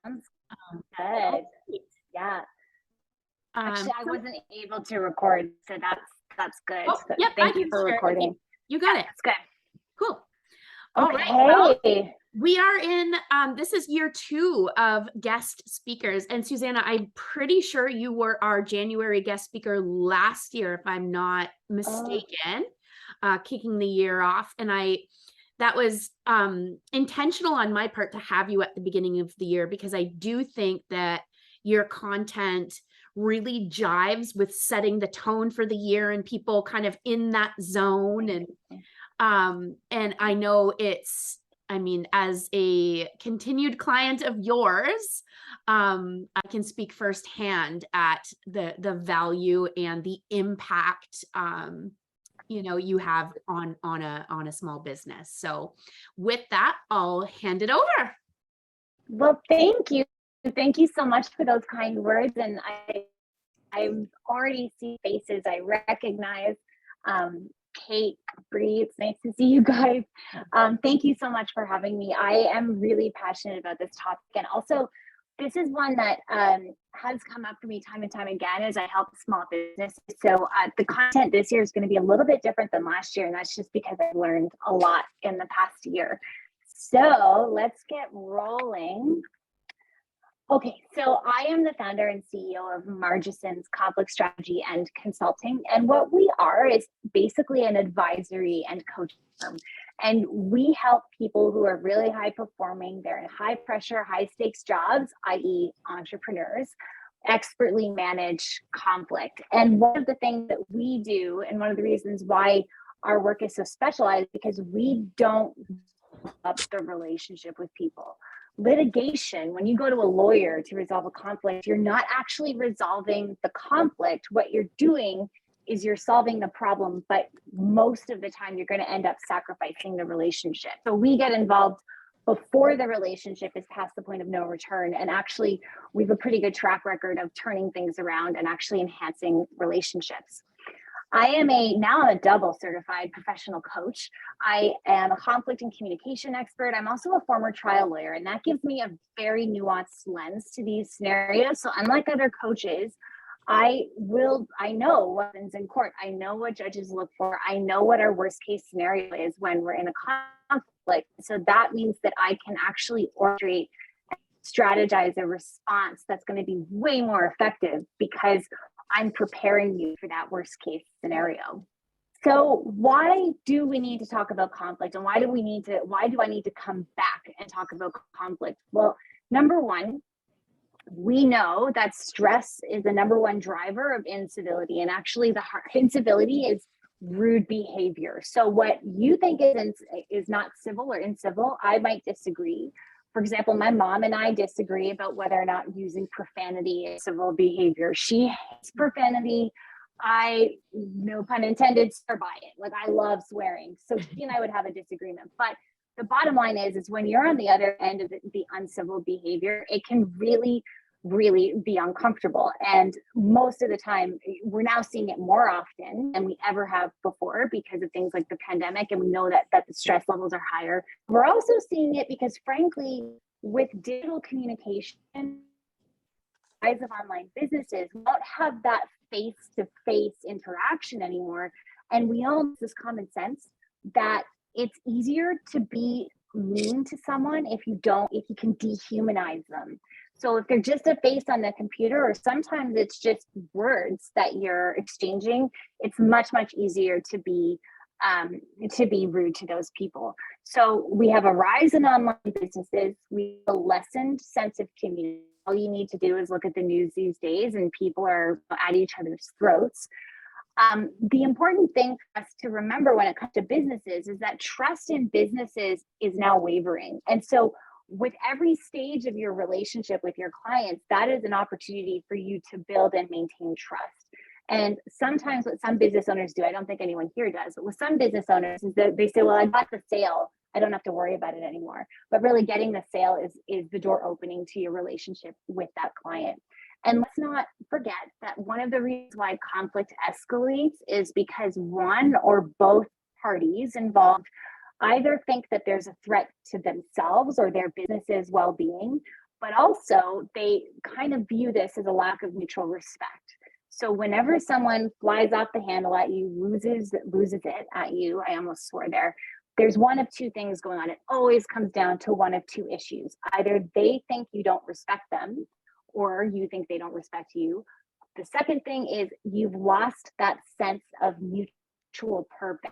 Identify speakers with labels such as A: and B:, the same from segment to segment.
A: Sounds good. Yeah. Actually, I wasn't able to record, so that's good.
B: Oh,
A: So
B: yep,
A: thank you for recording.
B: You got it.
A: That's good.
B: Cool.
A: Okay.
B: All right. Well, we are in, this is year 2 of guest speakers. And Susannah, I'm pretty sure you were our January guest speaker last year, if I'm not mistaken, kicking the year off. And that was intentional on my part to have you at the beginning of the year, because I do think that your content really jives with setting the tone for the year and people kind of in that zone. And I know as a continued client of yours, I can speak firsthand at the value and the impact you have on a small business. So with that, I'll hand it over.
A: Well, thank you. Thank you so much for those kind words. And I already see faces I recognize. Kate, Bree, it's nice to see you guys. Thank you so much for having me. I am really passionate about this topic. And also, this is one that has come up for me time and time again as I help small businesses. So the content this year is going to be a little bit different than last year. And that's just because I've learned a lot in the past year. So let's get rolling. Okay, so I am the founder and CEO of Margisons Conflict Strategy and Consulting. And what we are is basically an advisory and coaching firm. And we help people who are really high performing, they're in high pressure, high stakes jobs, i.e. entrepreneurs, expertly manage conflict. And one of the things that we do, and one of the reasons why our work is so specialized, because we don't up the relationship with people. Litigation, when you go to a lawyer to resolve a conflict, you're not actually resolving the conflict. What you're doing is you're solving the problem, but most of the time you're going to end up sacrificing the relationship. So we get involved before the relationship is past the point of no return. And actually, we have a pretty good track record of turning things around and actually enhancing relationships. I am now a double certified professional coach. I am a conflict and communication expert. I'm also a former trial lawyer, and that gives me a very nuanced lens to these scenarios. So unlike other coaches, I know what happens in court. I know what judges look for. I know what our worst case scenario is when we're in a conflict. So that means that I can actually orchestrate and strategize a response that's going to be way more effective because I'm preparing you for that worst case scenario. So why do we need to talk about conflict, and why do I need to come back and talk about conflict? Well, number one, we know that stress is the number one driver of incivility, and actually the incivility is rude behavior. So what you think is not civil or incivil, I might disagree. For example, my mom and I disagree about whether or not using profanity is civil behavior. She hates profanity. I, no pun intended, swear by it. Like, I love swearing. So she and I would have a disagreement. But the bottom line is when you're on the other end of the uncivil behavior, it can really, really be uncomfortable. And most of the time, we're now seeing it more often than we ever have before because of things like the pandemic. And we know that the stress levels are higher. We're also seeing it because, frankly, with digital communication, rise of online businesses, we don't have that face-to-face interaction anymore. And we all know this common sense that it's easier to be mean to someone if you can dehumanize them. So if they're just a face on the computer, or sometimes it's just words that you're exchanging, it's much, much easier to be rude to those people. So we have a rise in online businesses. We have a lessened sense of community. All you need to do is look at the news these days, and people are at each other's throats. The important thing for us to remember when it comes to businesses is that trust in businesses is now wavering. And so with every stage of your relationship with your clients, that is an opportunity for you to build and maintain trust. And sometimes what some business owners do, I don't think anyone here does, but with some business owners is that they say, well, I got the sale, I don't have to worry about it anymore. But really getting the sale is the door opening to your relationship with that client. And let's not forget that one of the reasons why conflict escalates is because one or both parties involved either think that there's a threat to themselves or their business's well-being, but also they kind of view this as a lack of mutual respect. So whenever someone flies off the handle at you, loses it at you, I almost swore there, there's one of two things going on. It always comes down to one of two issues. Either they think you don't respect them, or you think they don't respect you. The second thing is you've lost that sense of mutual purpose,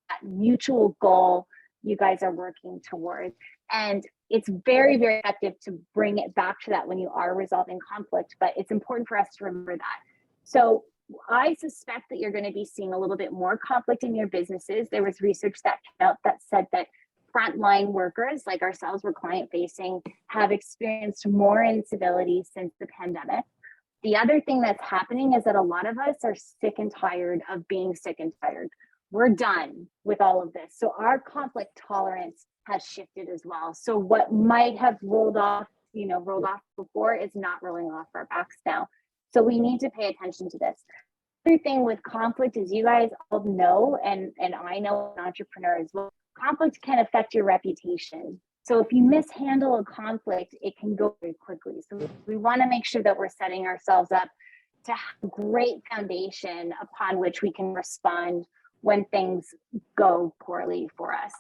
A: that mutual goal you guys are working towards. And it's very, very effective to bring it back to that when you are resolving conflict, but it's important for us to remember that. So I suspect that you're going to be seeing a little bit more conflict in your businesses. There was research that came out that said that frontline workers like ourselves, we're client facing, have experienced more incivility since the pandemic. The other thing that's happening is that a lot of us are sick and tired of being sick and tired. We're done with all of this. So our conflict tolerance has shifted as well. So what might have rolled off before is not rolling off our backs now. So we need to pay attention to this. The other thing with conflict is, you guys all know, and I know, an entrepreneur as well, conflict can affect your reputation. So if you mishandle a conflict, it can go very quickly. So we want to make sure that we're setting ourselves up to have a great foundation upon which we can respond when things go poorly for us.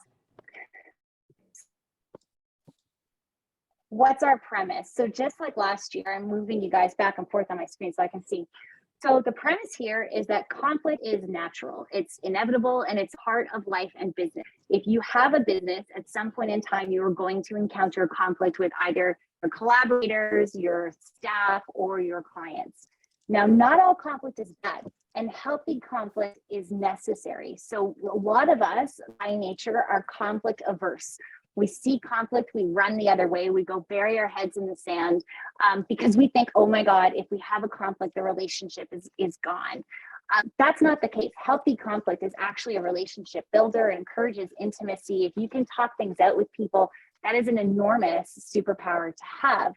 A: What's our premise? So just like last year, I'm moving you guys back and forth on my screen so I can see. So the premise here is that conflict is natural, it's inevitable, and it's part of life and business. If you have a business, at some point in time, you are going to encounter conflict with either your collaborators, your staff, or your clients. Now, not all conflict is bad, and healthy conflict is necessary. So a lot of us, by nature, are conflict averse. We see conflict, we run the other way, we go bury our heads in the sand because we think, oh my God, if we have a conflict, the relationship is gone. That's not the case. Healthy conflict is actually a relationship builder, encourages intimacy. If you can talk things out with people, that is an enormous superpower to have.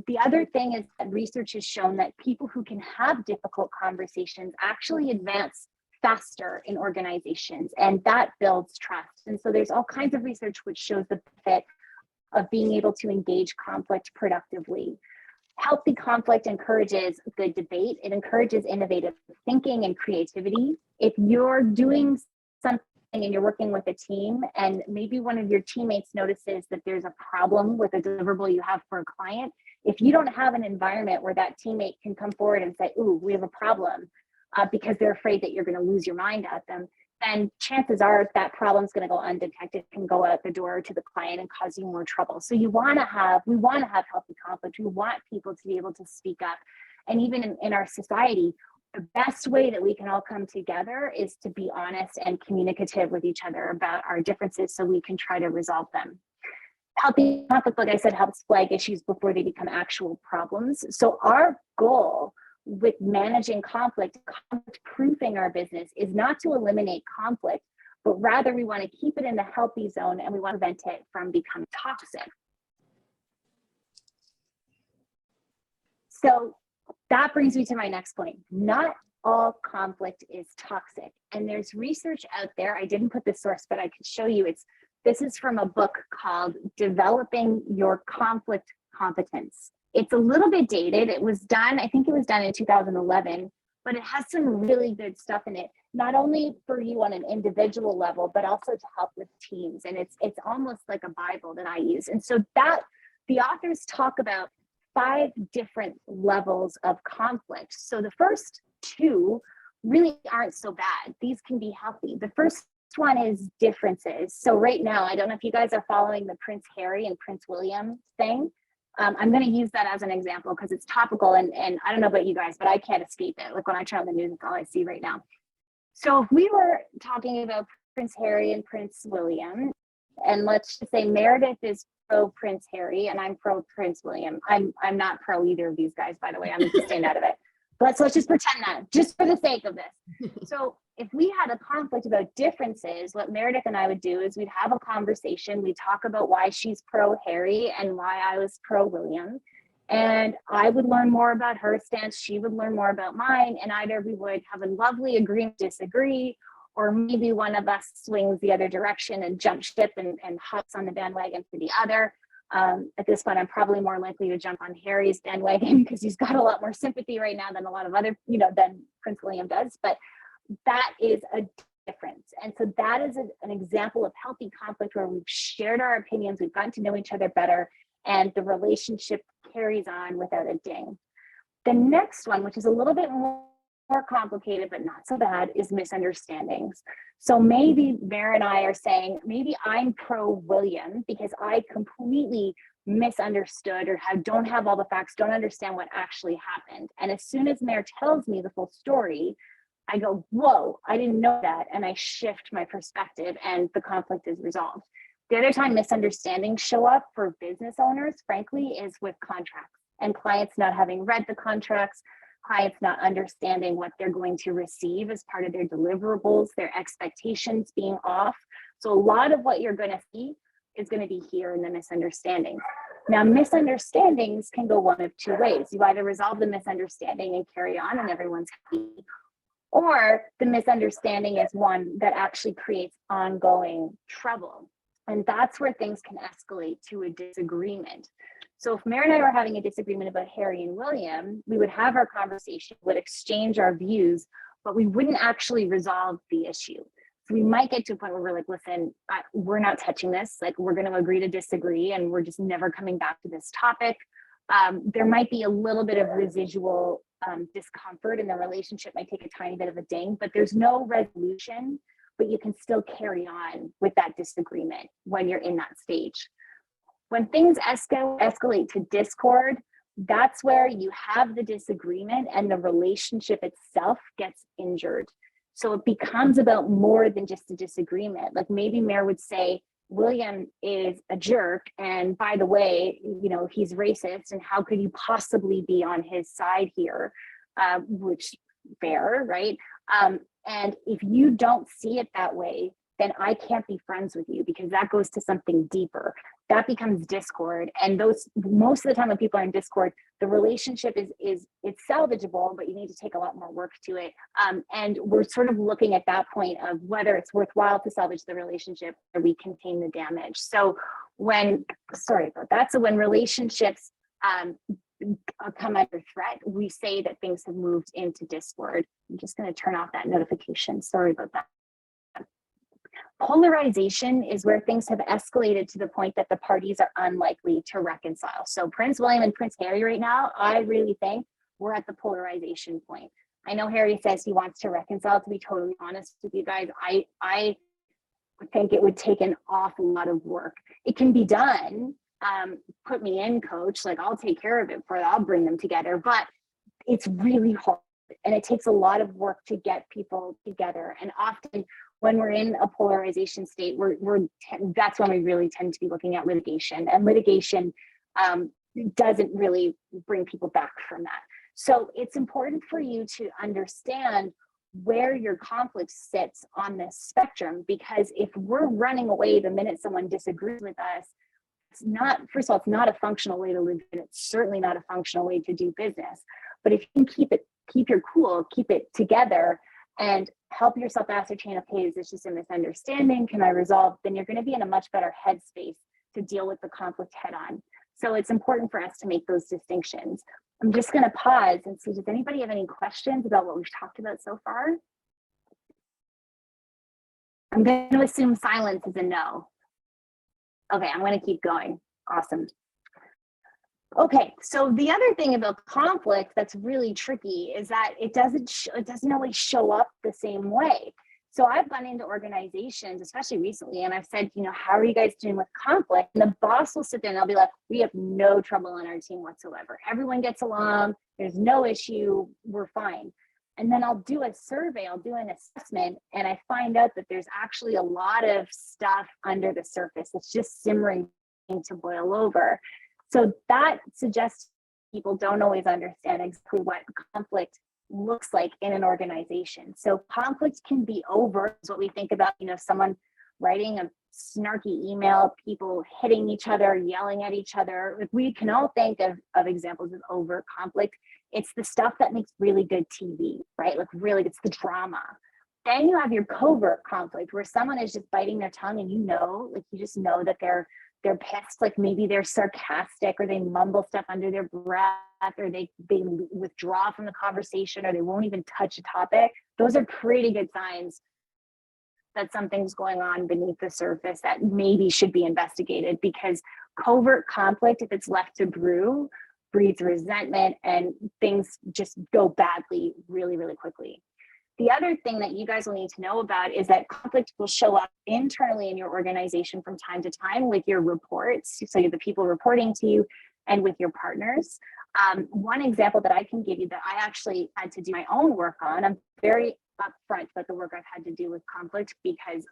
A: The other thing is that research has shown that people who can have difficult conversations actually advance faster in organizations, and that builds trust. And so there's all kinds of research which shows the benefit of being able to engage conflict productively. Healthy conflict encourages good debate. It encourages innovative thinking and creativity. If you're doing something and you're working with a team, and maybe one of your teammates notices that there's a problem with a deliverable you have for a client, if you don't have an environment where that teammate can come forward and say, ooh, we have a problem, because they're afraid that you're going to lose your mind at them, then chances are that problem's going to go undetected, can go out the door to the client and cause you more trouble. So we want to have healthy conflict. We want people to be able to speak up. And even in our society, the best way that we can all come together is to be honest and communicative with each other about our differences so we can try to resolve them. Healthy conflict, like I said, helps flag issues before they become actual problems. So our goal with managing conflict proofing our business is not to eliminate conflict, but rather we want to keep it in the healthy zone, and we want to prevent it from becoming toxic. So that brings me to my next point. Not all conflict is toxic. And there's research out there. I didn't put the source, but I could show you. This is from a book called Developing Your Conflict Competence. It's a little bit dated. I think it was done in 2011, but it has some really good stuff in it, not only for you on an individual level, but also to help with teams. And it's almost like a Bible that I use. And so that the authors talk about 5 different levels of conflict. So the first 2 really aren't so bad. These can be healthy. The first one is differences. So right now, I don't know if you guys are following the Prince Harry and Prince William thing. I'm going to use that as an example because it's topical, and I don't know about you guys, but I can't escape it. Like when I turn on the news, it's all I see right now. So if we were talking about Prince Harry and Prince William, and let's just say Meredith is pro Prince Harry and I'm pro Prince William. I'm not pro either of these guys, by the way. I'm just staying out of it. But let's just pretend that, just for the sake of this. So if we had a conflict about differences, what Meredith and I would do is we'd have a conversation. We'd talk about why she's pro Harry and why I was pro William. And I would learn more about her stance. She would learn more about mine. And either we would have a lovely agreement, disagree, or maybe one of us swings the other direction and jumps ship and hops on the bandwagon for the other. At this point, I'm probably more likely to jump on Harry's bandwagon because he's got a lot more sympathy right now than a lot of other, than Prince William does. But that is a difference. And so that is an example of healthy conflict where we've shared our opinions, we've gotten to know each other better, and the relationship carries on without a ding. The next one, which is a little bit more complicated, but not so bad, is misunderstandings. So maybe Mare and I are saying, maybe I'm pro William because I completely misunderstood or don't have all the facts, don't understand what actually happened. And as soon as Mare tells me the full story, I go, whoa, I didn't know that. And I shift my perspective and the conflict is resolved. The other time misunderstandings show up for business owners, frankly, is with contracts and clients not having read the contracts, clients not understanding what they're going to receive as part of their deliverables, their expectations being off. So a lot of what you're going to see is going to be here in the misunderstanding. Now, misunderstandings can go one of two ways. You either resolve the misunderstanding and carry on and everyone's happy, or the misunderstanding is one that actually creates ongoing trouble. And that's where things can escalate to a disagreement. So if Mare and I were having a disagreement about Harry and William, we would have our conversation, would exchange our views, but we wouldn't actually resolve the issue. So we might get to a point where we're like, listen, we're not touching this. Like, we're going to agree to disagree and we're just never coming back to this topic. There might be a little bit of residual discomfort in the relationship, might take a tiny bit of a ding, but there's no resolution, but you can still carry on with that disagreement when you're in that stage. When things escalate to discord, that's where you have the disagreement and the relationship itself gets injured. So it becomes about more than just a disagreement. Like maybe Mare would say, William is a jerk, and by the way, he's racist, and how could you possibly be on his side here? Which fair, right? And if you don't see it that way, then I can't be friends with you, because that goes to something deeper. That becomes discord. And those, most of the time when people are in discord, the relationship is it's salvageable, but you need to take a lot more work to it. And we're sort of looking at that point of whether it's worthwhile to salvage the relationship or we contain the damage. So when relationships come under threat, we say that things have moved into discord. I'm just going to turn off that notification. Sorry about that. Polarization is where things have escalated to the point that the parties are unlikely to reconcile. So Prince William and Prince Harry right now, I really think we're at the polarization point. I know Harry says he wants to reconcile. To be totally honest with you guys, I think it would take an awful lot of work. It can be done. Put me in, coach. Like, I'll take care of it for that. I'll bring them together. But it's really hard, and it takes a lot of work to get people together. And often when we're in a polarization state, that's when we really tend to be looking at litigation. And litigation doesn't really bring people back from that. So it's important for you to understand where your conflict sits on this spectrum, because if we're running away the minute someone disagrees with us, it's not, first of all, it's not a functional way to live, and it's certainly not a functional way to do business. But if you can keep your cool, keep it together, and help yourself ascertain, okay, is this just a misunderstanding? Can I resolve? Then you're going to be in a much better headspace to deal with the conflict head on. So it's important for us to make those distinctions. I'm just going to pause and see, does anybody have any questions about what we've talked about so far? I'm going to assume silence is a no. Okay, I'm going to keep going. Awesome. Okay, so the other thing about conflict that's really tricky is that it doesn't always show up the same way. So I've gone into organizations, especially recently, and I've said, how are you guys doing with conflict? And the boss will sit there and they'll be like, we have no trouble on our team whatsoever. Everyone gets along. There's no issue. We're fine. And then I'll do a survey, I'll do an assessment, and I find out that there's actually a lot of stuff under the surface. It's just simmering to boil over. So that suggests people don't always understand exactly what conflict looks like in an organization. So conflict can be overt, is what we think about, someone writing a snarky email, people hitting each other, yelling at each other. We can all think of examples of overt conflict. It's the stuff that makes really good TV, right? Like, really, it's the drama. Then you have your covert conflict, where someone is just biting their tongue, and you just know that they're they're pissed, like maybe they're sarcastic or they mumble stuff under their breath, or they withdraw from the conversation, or they won't even touch a topic, those are pretty good signs that something's going on beneath the surface that maybe should be investigated, because covert conflict, if it's left to brew, breeds resentment and things just go badly really, really quickly. The other thing that you guys will need to know about is that conflict will show up internally in your organization from time to time with your reports. So the people reporting to you and with your partners. One example that I can give you that I actually had to do my own work on, I'm very upfront about the work I've had to do with conflict, because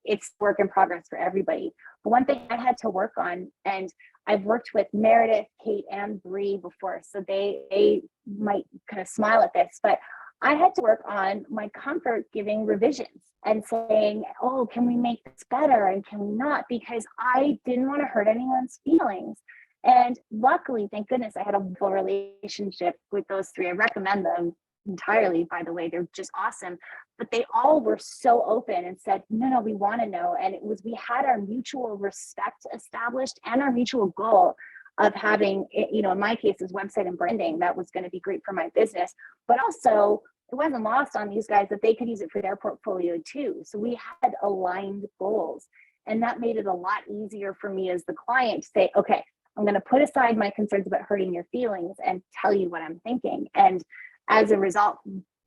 A: it's work in progress for everybody. But one thing I had to work on, and I've worked with Meredith, Kate, and Bree before, so they might kind of smile at this, but I had to work on my comfort giving revisions and saying, oh, can we make this better and can we not? Because I didn't want to hurt anyone's feelings. And luckily, thank goodness, I had a full relationship with those three. I recommend them entirely, by the way. They're just awesome. But they all were so open and said, no, we want to know. And we had our mutual respect established and our mutual goal of having, in my case, is website and branding. That was going to be great for my business. But also, it wasn't lost on these guys that they could use it for their portfolio too. So we had aligned goals. And that made it a lot easier for me as the client to say, okay, I'm going to put aside my concerns about hurting your feelings and tell you what I'm thinking. And as a result,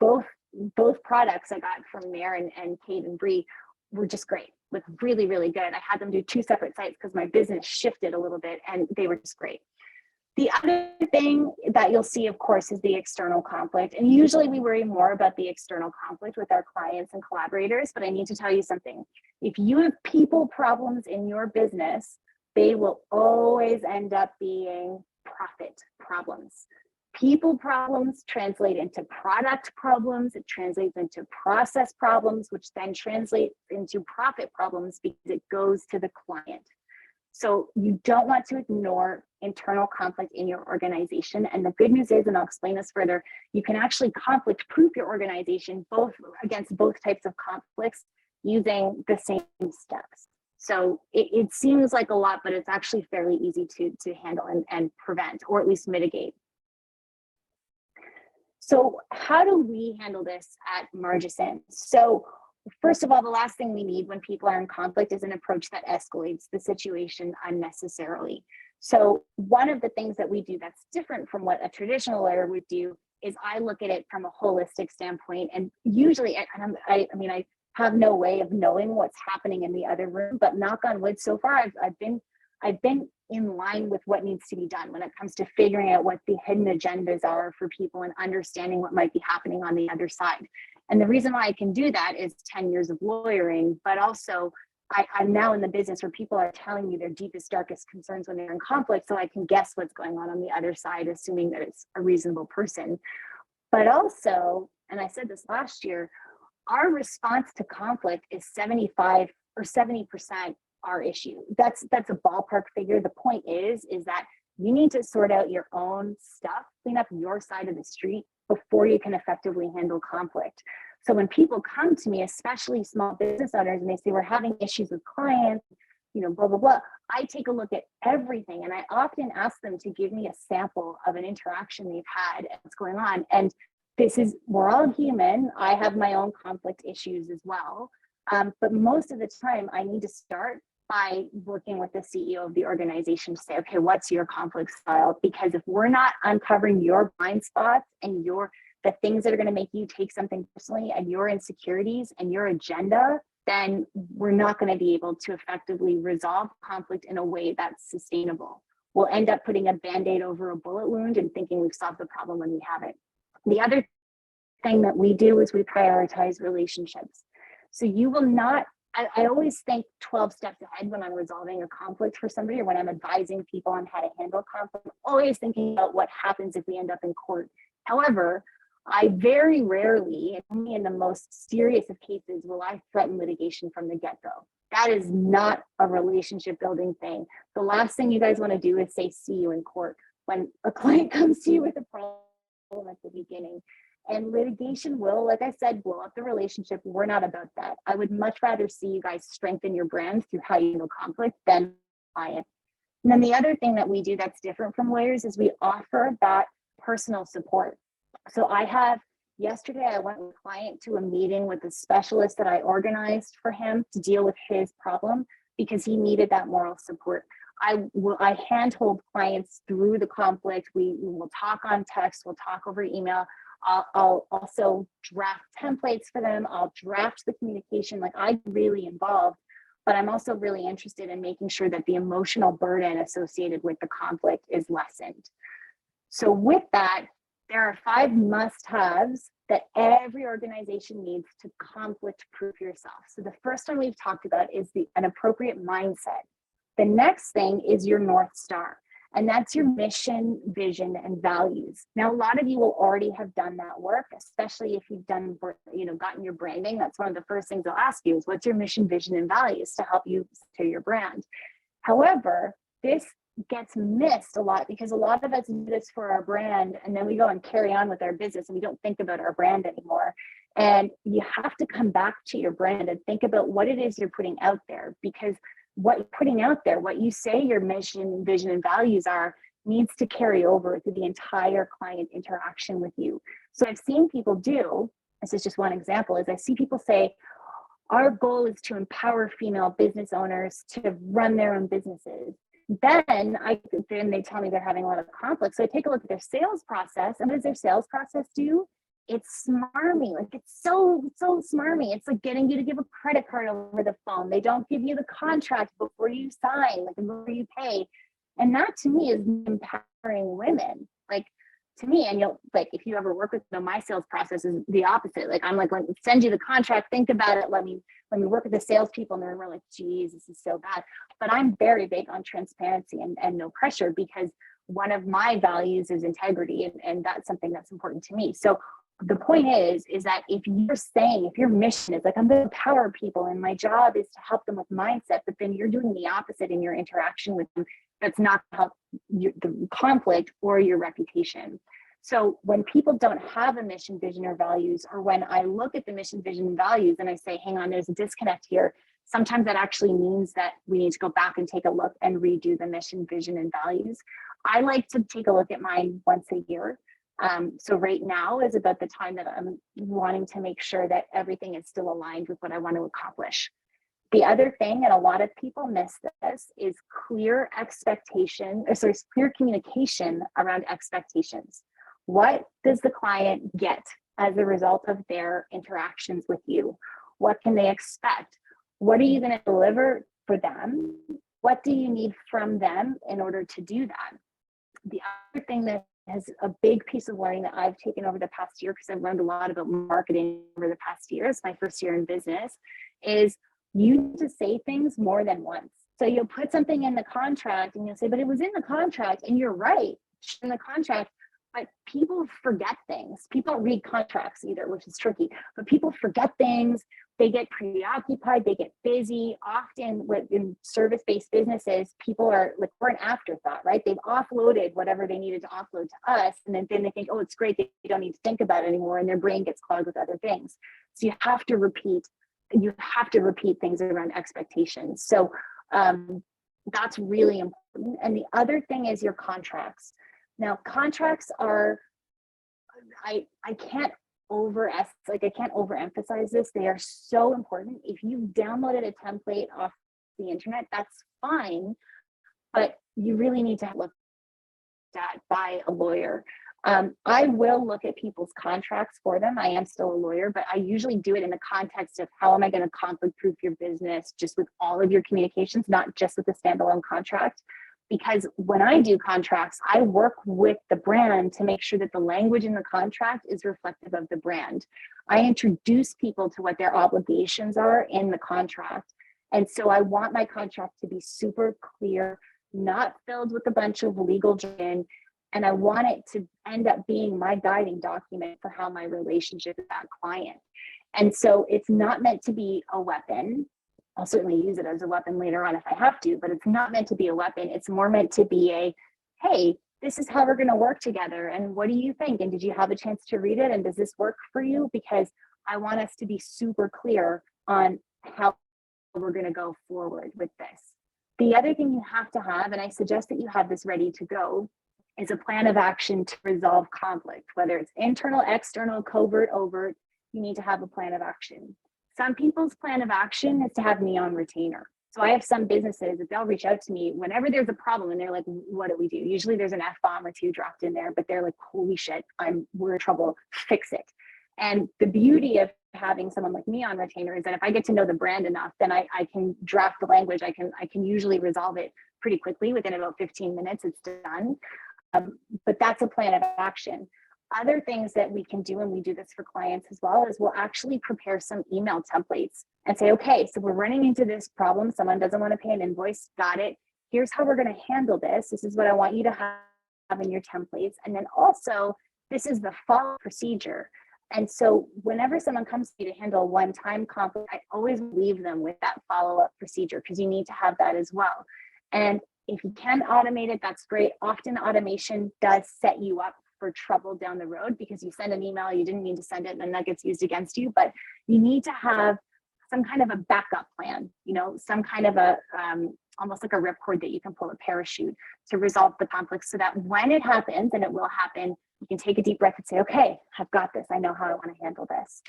A: both products I got from Mare and Kate and Bree were just great, like really, really good. I had them do 2 separate sites because my business shifted a little bit and they were just great. The other thing that you'll see, of course, is the external conflict. And usually we worry more about the external conflict with our clients and collaborators, but I need to tell you something. If you have people problems in your business, they will always end up being profit problems. People problems translate into product problems. It translates into process problems, which then translates into profit problems because it goes to the client. So you don't want to ignore internal conflict in your organization. And the good news is, and I'll explain this further, you can actually conflict proof your organization against both types of conflicts using the same steps. So it seems like a lot, but it's actually fairly easy to handle and prevent, or at least mitigate. So how do we handle this at Margison? So first of all, the last thing we need when people are in conflict is an approach that escalates the situation unnecessarily. So one of the things that we do that's different from what a traditional lawyer would do is I look at it from a holistic standpoint. And usually, I have no way of knowing what's happening in the other room, but knock on wood, so far I've been in line with what needs to be done when it comes to figuring out what the hidden agendas are for people and understanding what might be happening on the other side. And the reason why I can do that is 10 years of lawyering, but also I'm now in the business where people are telling me their deepest, darkest concerns when they're in conflict, so I can guess what's going on the other side, assuming that it's a reasonable person. But also, and I said this last year, our response to conflict is 75 or 70% our issue. That's a ballpark figure. The point is that you need to sort out your own stuff, clean up your side of the street before you can effectively handle conflict. So when people come to me, especially small business owners, and they say, we're having issues with clients, blah, blah, blah, I take a look at everything. And I often ask them to give me a sample of an interaction they've had and what's going on. And we're all human. I have my own conflict issues as well. But most of the time I need to start by working with the CEO of the organization to say, okay, what's your conflict style? Because if we're not uncovering your blind spots and the things that are going to make you take something personally and your insecurities and your agenda, then we're not going to be able to effectively resolve conflict in a way that's sustainable. We'll end up putting a Band-Aid over a bullet wound and thinking we've solved the problem when we haven't. The other thing that we do is we prioritize relationships. So you will not, I always think 12 steps ahead when I'm resolving a conflict for somebody or when I'm advising people on how to handle conflict. I'm always thinking about what happens if we end up in court. However, I very rarely, only in the most serious of cases, will I threaten litigation from the get-go. That is not a relationship building thing. The last thing you guys want to do is say, see you in court when a client comes to you with a problem at the beginning. And litigation will, like I said, blow up the relationship. We're not about that. I would much rather see you guys strengthen your brand through how you handle conflict than client. And then the other thing that we do that's different from lawyers is we offer that personal support. So yesterday I went with a client to a meeting with a specialist that I organized for him to deal with his problem because he needed that moral support. I handhold clients through the conflict. We will talk on text, we'll talk over email. I'll also draft templates for them. I'll draft the communication. Like, I'm really involved, but I'm also really interested in making sure that the emotional burden associated with the conflict is lessened. So with that, there are 5 must-haves that every organization needs to conflict-proof yourself. So the first one we've talked about is an appropriate mindset. The next thing is your North Star, and that's your mission, vision, and values. Now, a lot of you will already have done that work, especially if you've gotten your branding. That's one of the first things they'll ask you is, what's your mission, vision, and values to help you to your brand? However, this gets missed a lot because a lot of us do this for our brand, and then we go and carry on with our business and we don't think about our brand anymore. And you have to come back to your brand and think about what it is you're putting out there, because what you're putting out there, what you say your mission, vision, and values are, needs to carry over through the entire client interaction with you. So I've seen people do, this is just one example, is I see people say, our goal is to empower female business owners to run their own businesses. Then they tell me they're having a lot of conflict. So I take a look at their sales process, and what does their sales process do? It's smarmy. Like, it's so smarmy. It's like getting you to give a credit card over the phone. They don't give you the contract before you sign, like before you pay. And that to me is empowering women. Like, to me, and if you ever work with them, my sales process is the opposite. Like, I'm like, let me send you the contract, think about it, let me work with the salespeople in the room. We're like, geez, this is so bad. But I'm very big on transparency and no pressure, because one of my values is integrity, and that's something that's important to me. So the point is that if your mission is like, I'm going to empower people and my job is to help them with mindset, but then you're doing the opposite in your interaction with them, that's not help the conflict or your reputation. So when people don't have a mission, vision, or values, or when I look at the mission, vision, and values and I say, hang on, there's a disconnect here, sometimes that actually means that we need to go back and take a look and redo the mission, vision, and values. I like to take a look at mine once a year. So right now is about the time that I'm wanting to make sure that everything is still aligned with what I want to accomplish. The other thing, and a lot of people miss this, is clear communication around expectations. What does the client get as a result of their interactions with you? What can they expect? What are you going to deliver for them? What do you need from them in order to do that? The other thing that has a big piece of learning that I've taken over the past year, because I've learned a lot about marketing over the past year, it's my first year in business, is you need to say things more than once. So you'll put something in the contract and you'll say, but it was in the contract, and you're right, in the contract, but people forget things. People don't read contracts either, which is tricky, but people forget things. They get preoccupied, they get busy. Often in service-based businesses, people are like, we're an afterthought, right? They've offloaded whatever they needed to offload to us. And then they think, oh, it's great, they don't need to think about it anymore. And their brain gets clogged with other things. So you have to repeat things around expectations. So that's really important. And the other thing is your contracts. Now, contracts are, I can't overemphasize this. They are so important. If you've downloaded a template off the internet, that's fine, but you really need to look at by a lawyer. I will look at people's contracts for them. I am still a lawyer, but I usually do it in the context of how am I going to conflict-proof your business just with all of your communications, not just with a standalone contract. Because when I do contracts, I work with the brand to make sure that the language in the contract is reflective of the brand. I introduce people to what their obligations are in the contract. And so I want my contract to be super clear, not filled with a bunch of legal jargon. And I want it to end up being my guiding document for how my relationship with that client. And so it's not meant to be a weapon. I'll certainly use it as a weapon later on if I have to, but it's not meant to be a weapon. It's more meant to be hey, this is how we're going to work together. And what do you think? And did you have a chance to read it? And does this work for you? Because I want us to be super clear on how we're going to go forward with this. The other thing you have to have, and I suggest that you have this ready to go, is a plan of action to resolve conflict, whether it's internal, external, covert, overt. You need to have a plan of action. Some people's plan of action is to have me on retainer. So I have some businesses that they'll reach out to me whenever there's a problem and they're like, what do we do? Usually there's an F-bomb or two dropped in there, but they're like, holy shit, we're in trouble, fix it. And the beauty of having someone like me on retainer is that if I get to know the brand enough, then I can draft the language. I can usually resolve it pretty quickly. Within about 15 minutes, it's done. But that's a plan of action. Other things that we can do, and we do this for clients as well, is we'll actually prepare some email templates and say, okay, so we're running into this problem. Someone doesn't want to pay an invoice. Got it. Here's how we're going to handle this. This is what I want you to have in your templates. And then also, this is the follow procedure. And so whenever someone comes to me to handle a one-time conflict, I always leave them with that follow-up procedure, because you need to have that as well. And if you can automate it, that's great. Often automation does set you up for trouble down the road, because you send an email, you didn't mean to send it, and then that gets used against you. But you need to have some kind of a backup plan, some kind of a, almost like a ripcord that you can pull, a parachute, to resolve the conflict, so that when it happens, and it will happen, you can take a deep breath and say, okay, I've got this. I know how I want to handle this.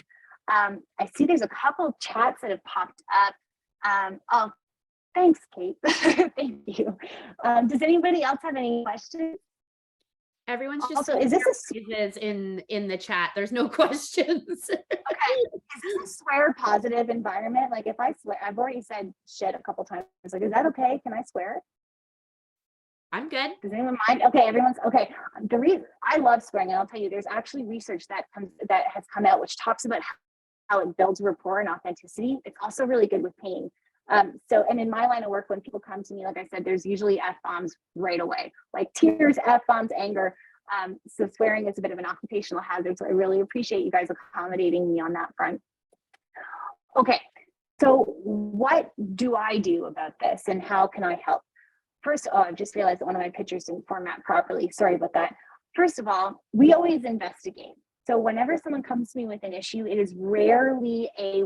A: I see there's a couple of chats that have popped up. Oh, thanks, Kate. Thank you. Does anybody else have any questions?
B: Everyone's just
A: also, is this
B: in the chat? There's no questions.
A: Okay. Is this a swear positive environment? Like, if I swear, I've already said shit a couple times. Like, is that okay? Can I swear?
B: I'm good.
A: Does anyone mind? Okay, everyone's okay. The reason I love swearing, and I'll tell you, there's actually research that has come out which talks about how it builds rapport and authenticity. It's also really good with pain. And in my line of work, when people come to me, like I said, there's usually F-bombs right away, like tears, F-bombs, anger. So swearing is a bit of an occupational hazard. So I really appreciate you guys accommodating me on that front. Okay, so what do I do about this, and how can I help? First, I've just realized that one of my pictures didn't format properly. Sorry about that. First of all, we always investigate. So whenever someone comes to me with an issue, it is rarely a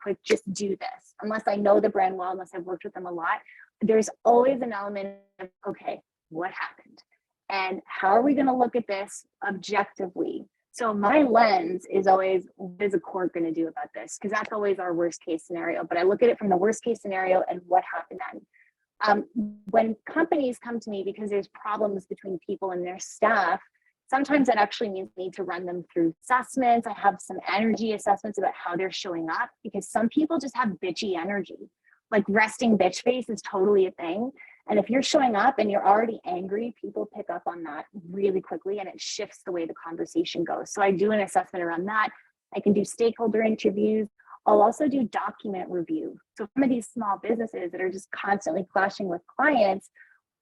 A: quick just do this, unless I know the brand well, unless I've worked with them a lot. There's always an element of, okay, what happened? And how are we going to look at this objectively? So my lens is always, what is a court going to do about this? Because that's always our worst case scenario. But I look at it from the worst case scenario and what happened then. When companies come to me because there's problems between people and their staff, sometimes that actually means we need to run them through assessments. I have some energy assessments about how they're showing up, because some people just have bitchy energy. Like resting bitch face is totally a thing. And if you're showing up and you're already angry, people pick up on that really quickly, and it shifts the way the conversation goes. So I do an assessment around that. I can do stakeholder interviews. I'll also do document review. So some of these small businesses that are just constantly clashing with clients,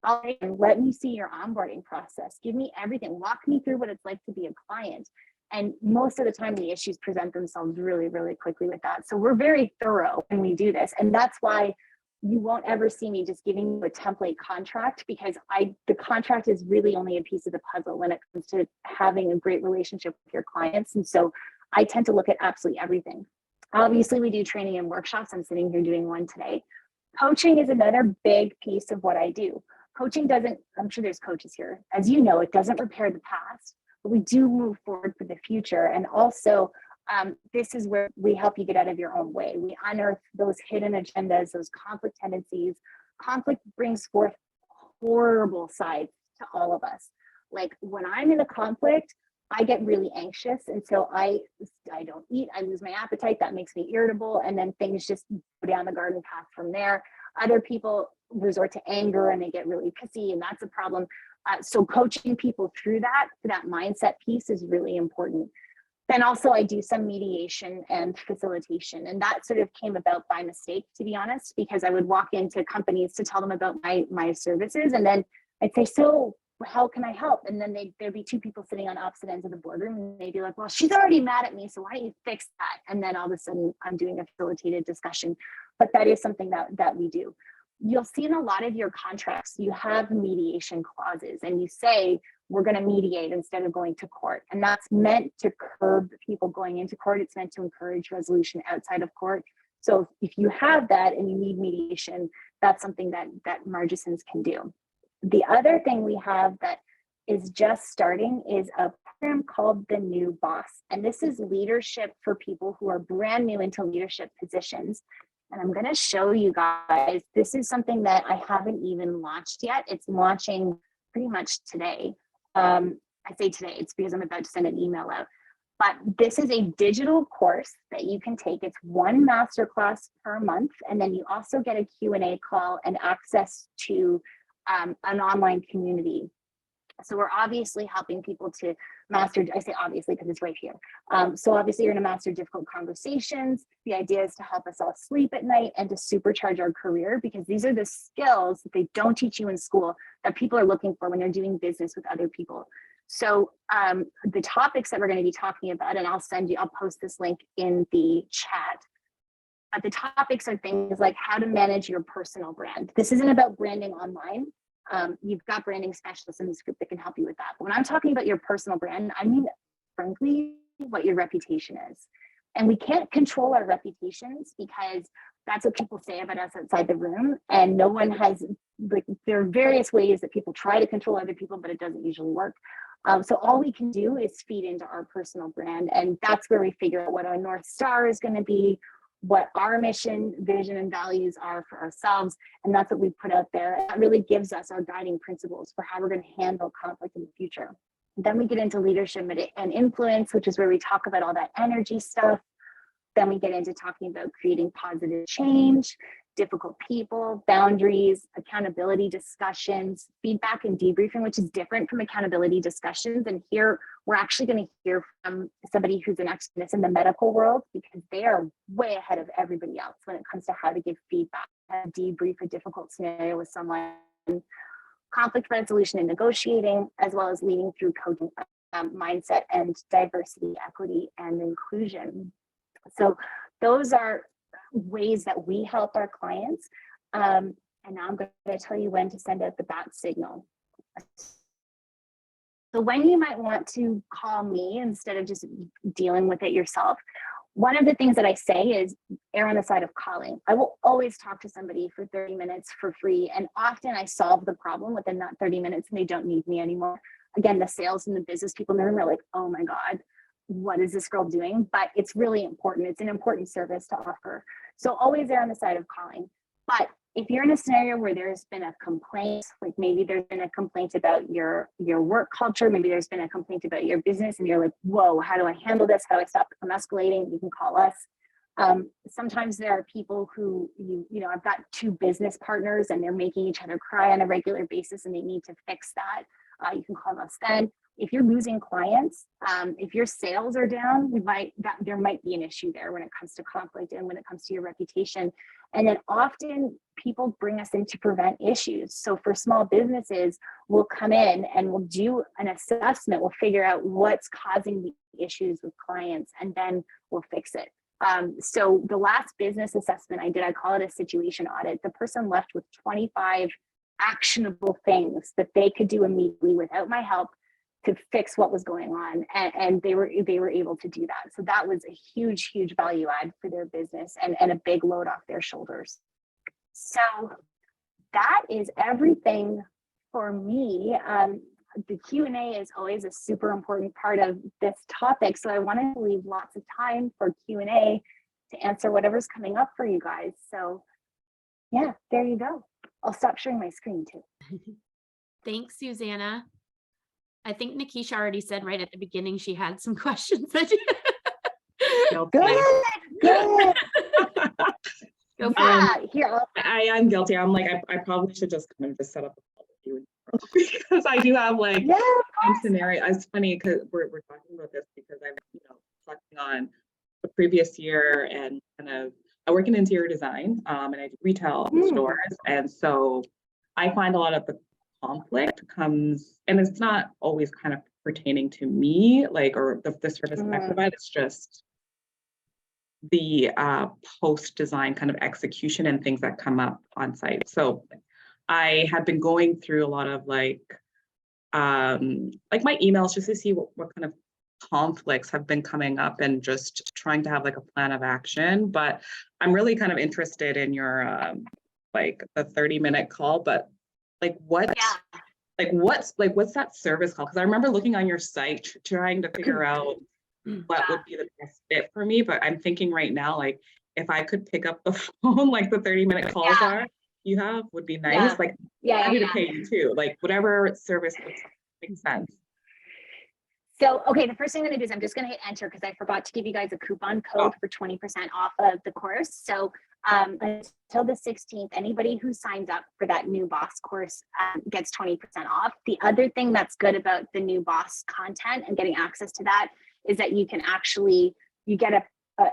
A: I'll say, let me see your onboarding process. Give me everything. Walk me through what it's like to be a client. And most of the time, the issues present themselves really, really quickly with that. So we're very thorough when we do this. And that's why you won't ever see me just giving you a template contract, because the contract is really only a piece of the puzzle when it comes to having a great relationship with your clients. And so I tend to look at absolutely everything. Obviously, we do training and workshops. I'm sitting here doing one today. Coaching is another big piece of what I do. Coaching doesn't, I'm sure there's coaches here, as you know, it doesn't repair the past, but we do move forward for the future. And also, this is where we help you get out of your own way. We unearth those hidden agendas, those conflict tendencies. Conflict brings forth horrible sides to all of us. Like when I'm in a conflict, I get really anxious. And so I don't eat, I lose my appetite. That makes me irritable. And then things just go down the garden path from there. Other people resort to anger and they get really pissy, and that's a problem. So coaching people through that mindset piece is really important. Then also I do some mediation and facilitation, and that sort of came about by mistake, to be honest, because I would walk into companies to tell them about my services, and then I'd say, so how can I help? And then there'd be two people sitting on opposite ends of the boardroom, and they'd be like, well, she's already mad at me, so why don't you fix that? And then all of a sudden I'm doing a facilitated discussion. But that is something that we do. You'll see in a lot of your contracts, you have mediation clauses, and you say, we're going to mediate instead of going to court. And that's meant to curb people going into court. It's meant to encourage resolution outside of court. So if you have that and you need mediation, that's something that Margisons can do. The other thing we have that is just starting is a program called The New Boss. And this is leadership for people who are brand new into leadership positions. And I'm going to show you guys, this is something that I haven't even launched yet. It's launching pretty much today. I say today, it's because I'm about to send an email out. But this is a digital course that you can take. It's one masterclass per month. And then you also get a Q&A call and access to an online community. So we're obviously helping people to master, I say obviously because it's right here. So obviously you're gonna master difficult conversations. The idea is to help us all sleep at night and to supercharge our career, because these are the skills that they don't teach you in school that people are looking for when they're doing business with other people. So the topics that we're gonna be talking about, and I'll post this link in the chat. But the topics are things like how to manage your personal brand. This isn't about branding online. You've got branding specialists in this group that can help you with that. But when I'm talking about your personal brand, I mean, frankly, what your reputation is. And we can't control our reputations because that's what people say about us outside the room. And no one has, like, there are various ways that people try to control other people, but it doesn't usually work. So all we can do is feed into our personal brand. And that's where we figure out what our North Star is going to be, what our mission, vision, and values are for ourselves. And that's what we put out there. That really gives us our guiding principles for how we're going to handle conflict in the future. Then we get into leadership and influence, which is where we talk about all that energy stuff. Then we get into talking about creating positive change, difficult people, boundaries, accountability discussions, feedback and debriefing, which is different from accountability discussions. And here we're actually going to hear from somebody who's an expert in the medical world, because they are way ahead of everybody else when it comes to how to give feedback, how to debrief a difficult scenario with someone, conflict resolution and negotiating, as well as leading through coaching, mindset, and diversity, equity, and inclusion. So those are ways that we help our clients. And now I'm going to tell you when to send out the bat signal. So when you might want to call me instead of just dealing with it yourself, one of the things that I say is err on the side of calling. I will always talk to somebody for 30 minutes for free. And often I solve the problem within that 30 minutes and they don't need me anymore. Again, the sales and the business people in the room are like, oh my God, what is this girl doing? But it's really important. It's an important service to offer. So always err on the side of calling. But if you're in a scenario where there's been a complaint, like maybe there's been a complaint about your work culture, maybe there's been a complaint about your business, and you're like, whoa, how do I handle this? How do I stop it from escalating? You can call us. Sometimes there are people who, I've got two business partners and they're making each other cry on a regular basis and they need to fix that. You can call us then. If you're losing clients, if your sales are down, there might be an issue there when it comes to conflict and when it comes to your reputation. And then often people bring us in to prevent issues. So for small businesses, we'll come in and we'll do an assessment. We'll figure out what's causing the issues with clients, and then we'll fix it. So the last business assessment I did, I call it a situation audit. The person left with 25 actionable things that they could do immediately without my help to fix what was going on, and they were able to do that. So that was a huge value add for their business and a big load off their shoulders. So that is everything for me. The Q&A is always a super important part of this topic, so I wanted to leave lots of time for Q&A to answer whatever's coming up for you guys. So yeah, there you go. I'll stop sharing my screen too.
B: Thanks, Susannah. I think Nikisha already said right at the beginning she had some questions. Good. Go for it.
C: Here, I am guilty. I'm like, I probably should just kind of just set up a call with you because I do have like some scenario. It's funny because we're talking about this because I'm reflecting on the previous year and kind of I work in interior design and I do retail stores, and so I find a lot of the conflict comes, and it's not always kind of pertaining to me, like, or the service I provide. It's just the post-design kind of execution and things that come up on site. So I have been going through a lot of like my emails just to see what kind of conflicts have been coming up and just trying to have like a plan of action. But I'm really kind of interested in your like the 30-minute call, but like what's that service call? Because I remember looking on your site trying to figure out what would be the best fit for me. But I'm thinking right now, like if I could pick up the phone, like the 30-minute calls you have would be nice. Like happy to pay you too. Like whatever service makes sense.
A: So, okay, the first thing I'm gonna do is I'm just gonna hit enter because I forgot to give you guys a coupon code for 20% off of the course. So until the 16th, anybody who signs up for that new boss course gets 20% off. The other thing that's good about the new boss content and getting access to that is that you can actually, you get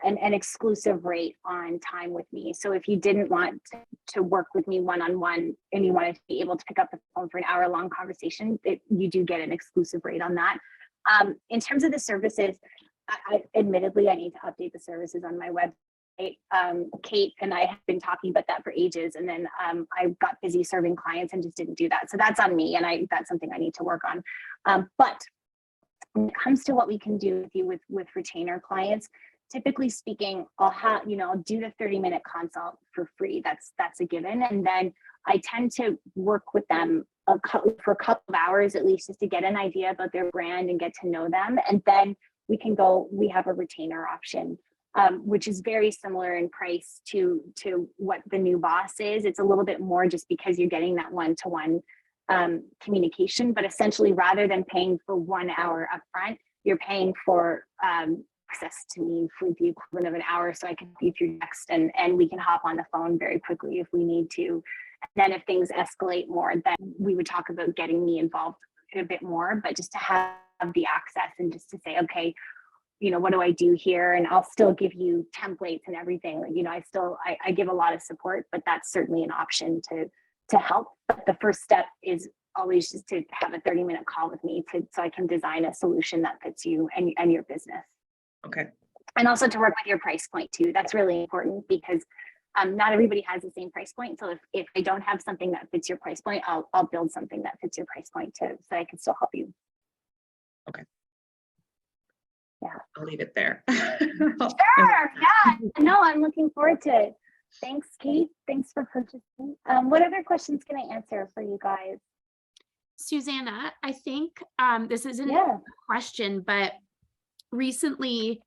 A: an exclusive rate on time with me. So if you didn't want to work with me one-on-one and you wanted to be able to pick up the phone for an hour-long conversation, you do get an exclusive rate on that. In terms of the services, admittedly, I need to update the services on my website. Kate and I have been talking about that for ages, and then I got busy serving clients and just didn't do that. So that's on me, and that's something I need to work on. But when it comes to what we can do with you with retainer clients, typically speaking, I'll do the 30-minute consult for free. That's a given, and then I tend to work with them for a couple of hours at least, just to get an idea about their brand and get to know them. And then we have a retainer option, which is very similar in price to what the new boss is. It's a little bit more just because you're getting that one-to-one communication, but essentially rather than paying for 1 hour upfront, you're paying for access to me for the equivalent of an hour. So I can be through text and we can hop on the phone very quickly if we need to. Then if things escalate more, then we would talk about getting me involved a bit more, but just to have the access and just to say, okay, what do I do here? And I'll still give you templates and everything. I give a lot of support, but that's certainly an option to help. But the first step is always just to have a 30-minute call with me so I can design a solution that fits you and your business.
C: Okay.
A: And also to work with your price point too. That's really important because not everybody has the same price point. So if I don't have something that fits your price point, I'll build something that fits your price point too, so I can still help you.
C: Okay.
A: Yeah.
C: I'll leave it there.
A: Sure. Yeah. No, I'm looking forward to it. Thanks, Kate. Thanks for purchasing. What other questions can I answer for you guys?
B: Susannah, I think this isn't a question, but recently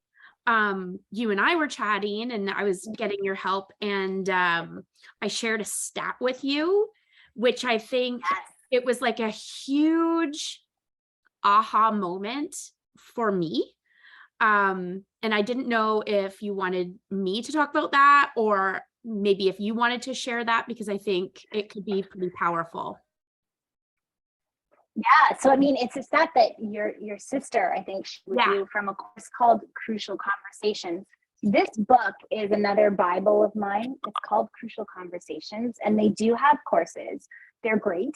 B: you and I were chatting and I was getting your help, and I shared a stat with you, which I think it was like a huge aha moment for me. And I didn't know if you wanted me to talk about that, or maybe if you wanted to share that, because I think it could be pretty powerful.
A: Yeah, so I mean, it's a stat that your sister, I think, shared with you from a course called Crucial Conversations. This book is another Bible of mine. It's called Crucial Conversations, and they do have courses. They're great.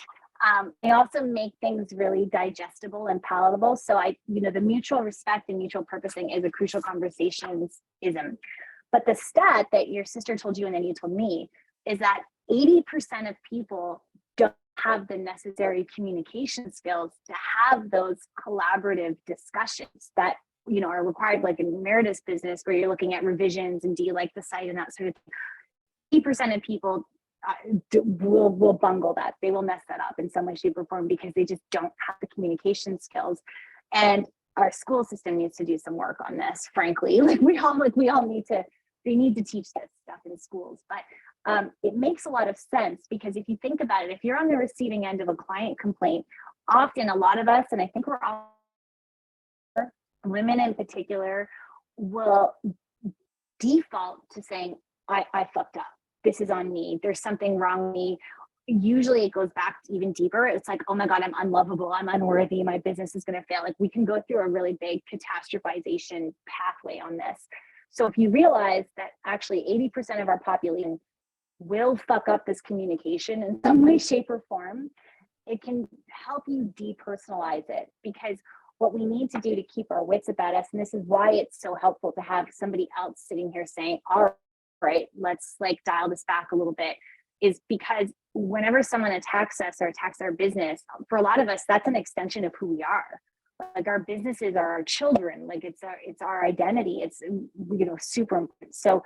A: They also make things really digestible and palatable. So the mutual respect and mutual purposing is a Crucial Conversations-ism. But the stat that your sister told you and then you told me is that 80% of people don't have the necessary communication skills to have those collaborative discussions that are required, like in Merida's business, where you're looking at revisions and do you like the site and that sort of thing. 80% of people will bungle that. They will mess that up in some way, shape, or form because they just don't have the communication skills. And our school system needs to do some work on this, frankly. They need to teach this stuff in schools. But it makes a lot of sense because if you think about it, if you're on the receiving end of a client complaint, often a lot of us, and I think we're all, women in particular, will default to saying, I fucked up. This is on me. There's something wrong with me. Usually it goes back even deeper. It's like, oh my God, I'm unlovable. I'm unworthy. My business is going to fail. Like we can go through a really big catastrophization pathway on this. So if you realize that actually 80% of our population will fuck up this communication in some way, shape, or form, it can help you depersonalize it, because what we need to do to keep our wits about us, and this is why it's so helpful to have somebody else sitting here saying, all right, let's like dial this back a little bit, is because whenever someone attacks us or attacks our business, for a lot of us, that's an extension of who we are. Like our businesses are our children, like it's our identity. It's super important. So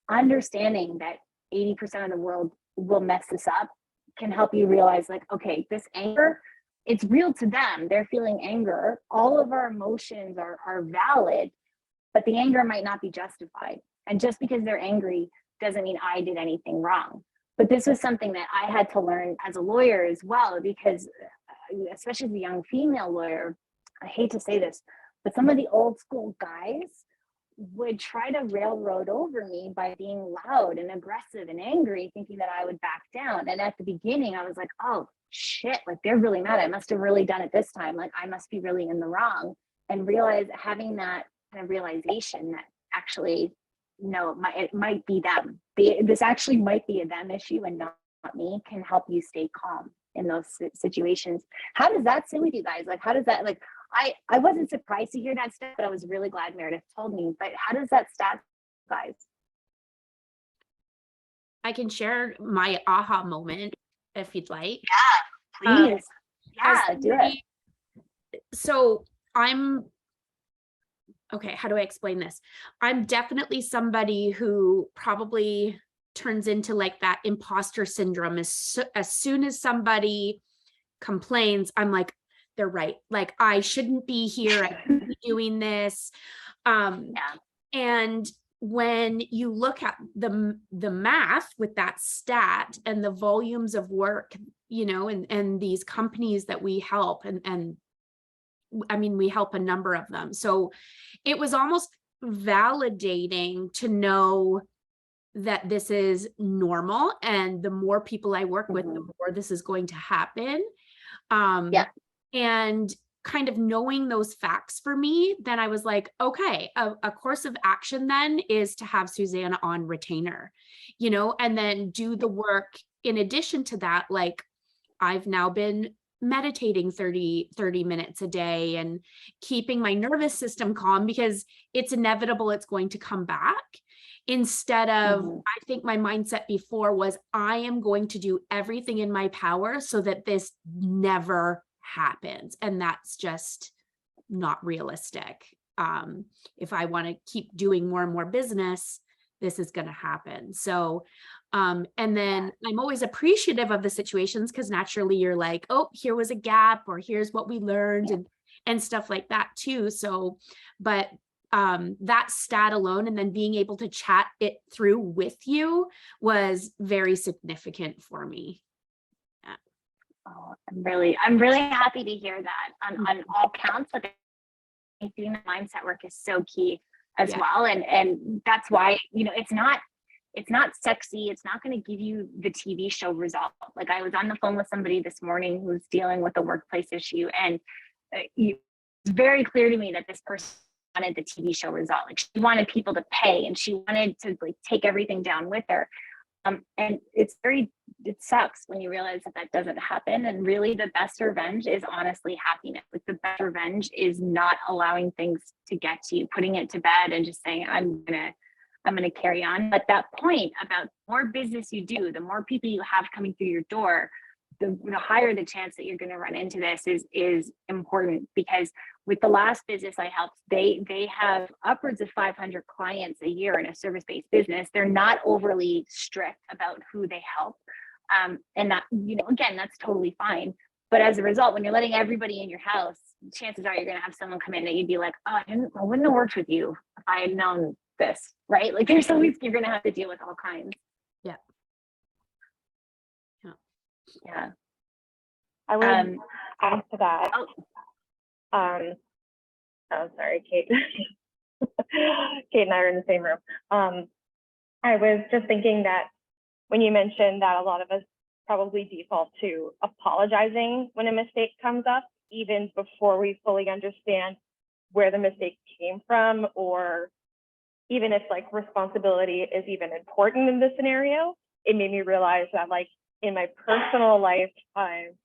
A: understanding that 80% of the world will mess this up can help you realize like, okay, this anger, it's real to them. They're feeling anger. All of our emotions are valid, but the anger might not be justified. And just because they're angry doesn't mean I did anything wrong. But this was something that I had to learn as a lawyer as well, because especially as a young female lawyer, I hate to say this, but some of the old school guys would try to railroad over me by being loud and aggressive and angry, thinking that I would back down. And at the beginning, I was like, oh shit, like they're really mad. I must have really done it this time. Like I must be really in the wrong. And realize having that kind of realization that actually, no, it might be them. This actually might be a them issue and not me, can help you stay calm in those situations. How does that sit with you guys? Like, how does that, like, I wasn't surprised to hear that stuff, but I was really glad Meredith told me. But how does that stat, guys?
B: I can share my aha moment if you'd like.
A: Yeah, please. Yeah, do it.
B: So okay, how do I explain this? I'm definitely somebody who probably turns into like that imposter syndrome. As soon as somebody complains, I'm like, they're right. Like I shouldn't be here. I shouldn't be doing this. And when you look at the math with that stat and the volumes of work, you know, and these companies that we help, and I mean, we help a number of them. So it was almost validating to know that this is normal. And the more people I work with, the more this is going to happen. And kind of knowing those facts for me, then I was like, okay, a course of action then is to have Susannah on retainer, you know, and then do the work in addition to that. Like I've now been meditating 30 minutes a day and keeping my nervous system calm, because it's inevitable it's going to come back. Instead of, I think my mindset before was, I am going to do everything in my power so that this never happens. And that's just not realistic. If I want to keep doing more and more business, this is going to happen. So, and then I'm always appreciative of the situations, because naturally you're like, oh, here was a gap, or here's what we learned, and stuff like that too. So, but that stat alone, and then being able to chat it through with you, was very significant for me.
A: Oh, I'm really happy to hear that on all counts. Like I think the mindset work is so key as well. And that's why, you know, it's not sexy. It's not going to give you the TV show result. Like I was on the phone with somebody this morning who's dealing with a workplace issue, and it's very clear to me that this person wanted the TV show result. Like she wanted people to pay, and she wanted to like take everything down with her. And it sucks when you realize that doesn't happen. And really the best revenge is honestly happiness. Like the best revenge is not allowing things to get to you, putting it to bed and just saying, I'm gonna carry on. But that point about the more business you do, the more people you have coming through your door, the higher the chance that you're going to run into this is important. Because with the last business I helped, they have upwards of 500 clients a year in a service-based business. They're not overly strict about who they help. And that, you know, again, that's totally fine. But as a result, when you're letting everybody in your house, chances are you're going to have someone come in that you'd be like, oh, I wouldn't have worked with you if I had known this, right? Like there's always, you're going to have to deal with all kinds. Yeah.
D: I would add to that. Oh, sorry, Kate. Kate and I are in the same room. I was just thinking that when you mentioned that a lot of us probably default to apologizing when a mistake comes up, even before we fully understand where the mistake came from, or even if like responsibility is even important in this scenario, it made me realize that like in my personal life, I'm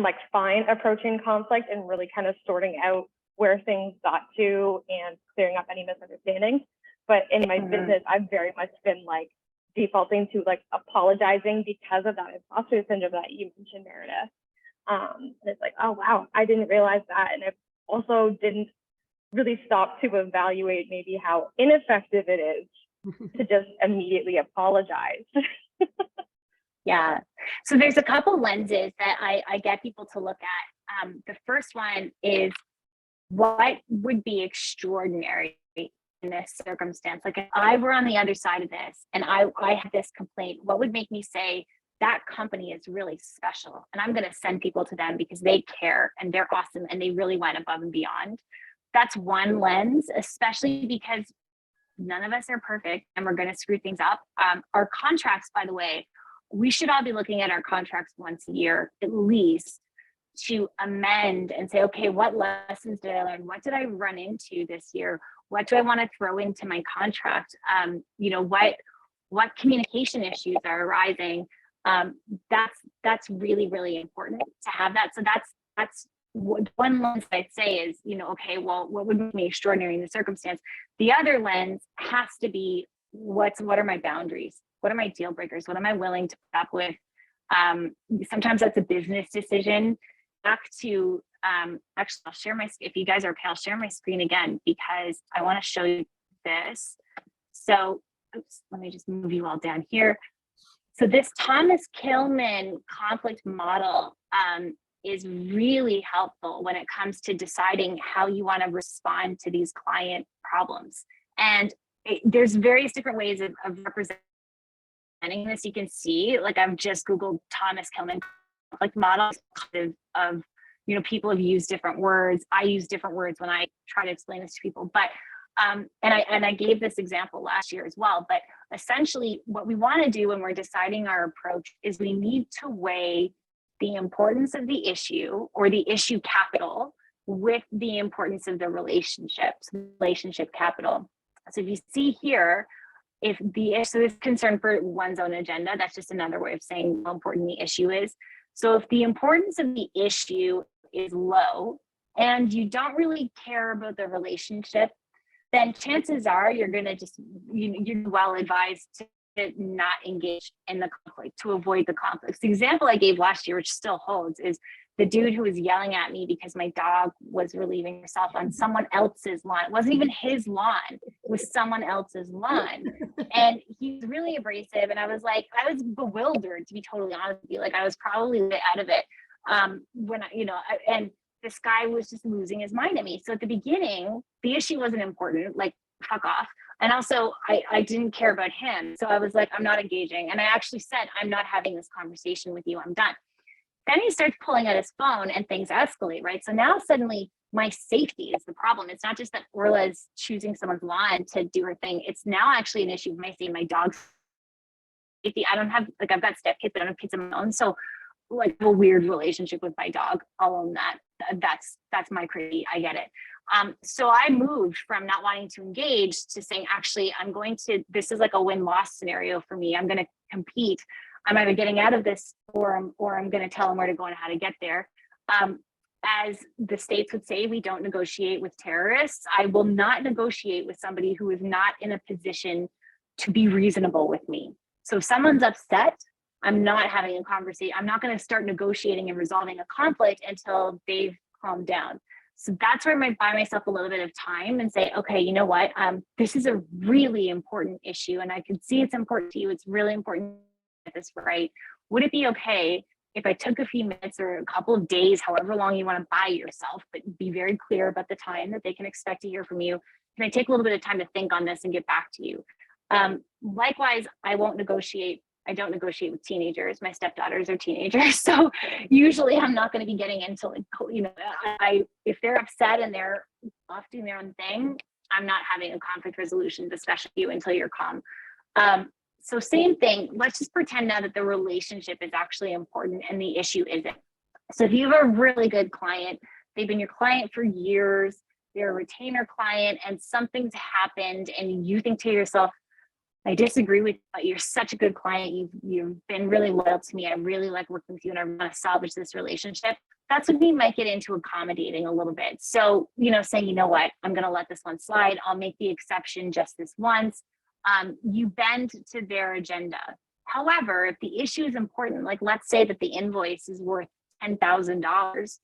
D: like fine approaching conflict and really kind of sorting out where things got to and clearing up any misunderstandings. But in my business, I've very much been like defaulting to like apologizing because of that imposter syndrome that you mentioned, Meredith. And it's like, oh, wow, I didn't realize that. And I also didn't really stop to evaluate maybe how ineffective it is to just immediately apologize.
A: Yeah. So there's a couple lenses that I get people to look at. The first one is, what would be extraordinary in this circumstance? Like, if I were on the other side of this and I had this complaint, what would make me say that company is really special and I'm going to send people to them because they care and they're awesome and they really went above and beyond? That's one lens, especially because none of us are perfect and we're going to screw things up. Our contracts, by the way, we should all be looking at our contracts once a year, at least, to amend and say, okay, what lessons did I learn? What did I run into this year? What do I want to throw into my contract? What communication issues are arising? That's really, really important to have that. So that's one lens I'd say is, okay, well, what would make me extraordinary in the circumstance? The other lens has to be, what are my boundaries? What are my deal breakers? What am I willing to put up with? Sometimes that's a business decision. Back to, actually, I'll share if you guys are okay, I'll share my screen again because I want to show you this. So, oops, let me just move you all down here. So this Thomas Kilman conflict model is really helpful when it comes to deciding how you want to respond to these client problems. And there's various different ways of representing this. You can see, like, I've just Googled Thomas Kilman conflict model of people have used different words. I use different words when I try to explain this to people, but and I gave this example last year as well. But essentially, what we want to do when we're deciding our approach is we need to weigh the importance of the issue, or the issue capital, with the importance of the relationship capital. So if you see here, if the issue is concerned for one's own agenda, that's just another way of saying how important the issue is. So if the importance of the issue is low and you don't really care about the relationship, then chances are you're going to you're well advised to not engage in the conflict, to avoid the conflicts. The example I gave last year, which still holds, is the dude who was yelling at me because my dog was relieving herself on someone else's lawn. It wasn't even his lawn, it was someone else's lawn. And he's really abrasive. And I was bewildered, to be totally honest with you. Like, I was probably out of it and this guy was just losing his mind at me. So at the beginning, the issue wasn't important, like, fuck off. And also, I didn't care about him. So I was like, I'm not engaging. And I actually said, I'm not having this conversation with you. I'm done. Then he starts pulling out his phone and things escalate, right? So now suddenly my safety is the problem. It's not just that Orla's choosing someone's lawn to do her thing. It's now actually an issue with my dog's safety. I don't have, I've got step kids, but I don't have kids of my own. So, like, a weird relationship with my dog. I'll own that. That's my crazy. I get it. So I moved from not wanting to engage to saying, actually, this is like a win-loss scenario for me. I'm going to compete. I'm either getting out of this or I'm going to tell them where to go and how to get there. As the states would say, we don't negotiate with terrorists. I will not negotiate with somebody who is not in a position to be reasonable with me. So if someone's upset, I'm not having a conversation. I'm not going to start negotiating and resolving a conflict until they've calmed down. So that's where I buy myself a little bit of time and say, okay, you know what? This is a really important issue, and I can see it's important to you. It's really important to get this right. Would it be okay if I took a few minutes or a couple of days, however long you want to buy yourself, but be very clear about the time that they can expect to hear from you? Can I take a little bit of time to think on this and get back to you? Likewise, I don't negotiate with teenagers. My stepdaughters are teenagers. So usually I'm not going to be getting into, if they're upset and they're off doing their own thing, I'm not having a conflict resolution discussion with you until you're calm. So same thing, let's just pretend now that the relationship is actually important and the issue isn't. So if you have a really good client, they've been your client for years, they're a retainer client, and something's happened and you think to yourself, I disagree with you, but you're such a good client. You've been really loyal to me. I really like working with you and I want to salvage this relationship. That's when we might get into accommodating a little bit. So, saying, you know what, I'm going to let this one slide. I'll make the exception just this once. You bend to their agenda. However, if the issue is important, like let's say that the invoice is worth $10,000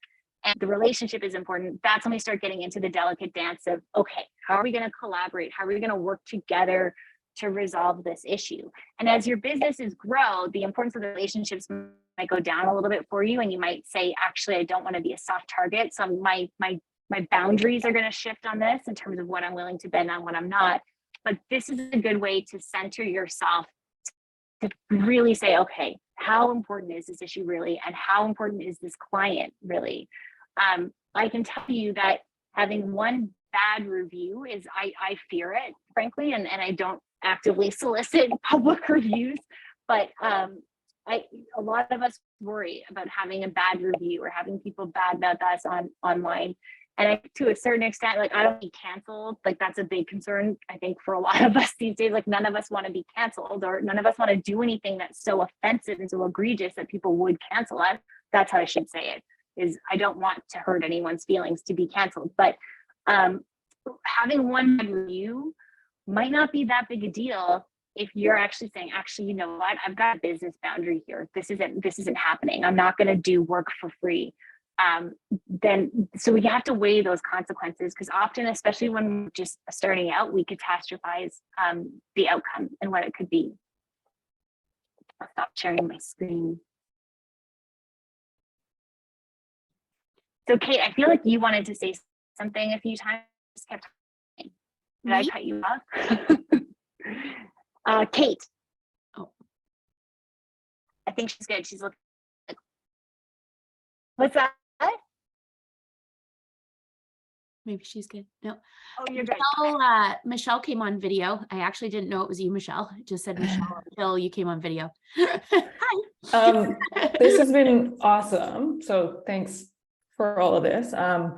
A: and the relationship is important, that's when we start getting into the delicate dance of, okay, how are we going to collaborate? How are we going to work together to resolve this issue. And as your businesses grow, the importance of the relationships might go down a little bit for you. And you might say, actually, I don't want to be a soft target. So my boundaries are going to shift on this in terms of what I'm willing to bend on, what I'm not. But this is a good way to center yourself, to really say, okay, how important is this issue really? And how important is this client really? I can tell you that having one bad review is, I fear it, frankly, and I don't actively solicit public reviews, but a lot of us worry about having a bad review or having people bad about us online. And to a certain extent, like, I don't be canceled. Like, that's a big concern, I think, for a lot of us these days. Like, none of us want to be canceled, or none of us want to do anything that's so offensive and so egregious that people would cancel us. That's how I should say it, is I don't want to hurt anyone's feelings to be canceled. But having one review might not be that big a deal if you're actually saying, actually, you know what, I've got a business boundary here. This isn't happening. I'm not going to do work for free. So we have to weigh those consequences, because often, especially when we're just starting out, we catastrophize the outcome and what it could be. I'll stop sharing my screen. So Kate, I feel like you wanted to say something a few times. Just kept talking. Did I cut you off? Kate.
B: Oh,
A: I think she's good. She's looking. What's that?
B: maybe she's good. No.
A: Oh, you're good.
B: Michelle came on video. I actually didn't know it was you, Michelle. It just said Michelle until you came on video. Hi.
E: This has been awesome. So thanks for all of this. I'm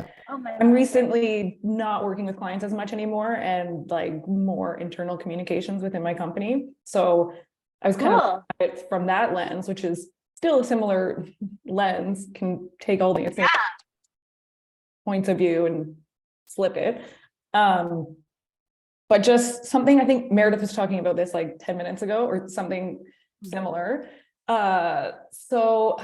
E: recently not working with clients as much anymore, and like more internal communications within my company. So I was kind of it from that lens, which is still a similar lens, can take all the same points of view and flip it. But just something, I think Meredith was talking about this like 10 minutes ago or something similar. So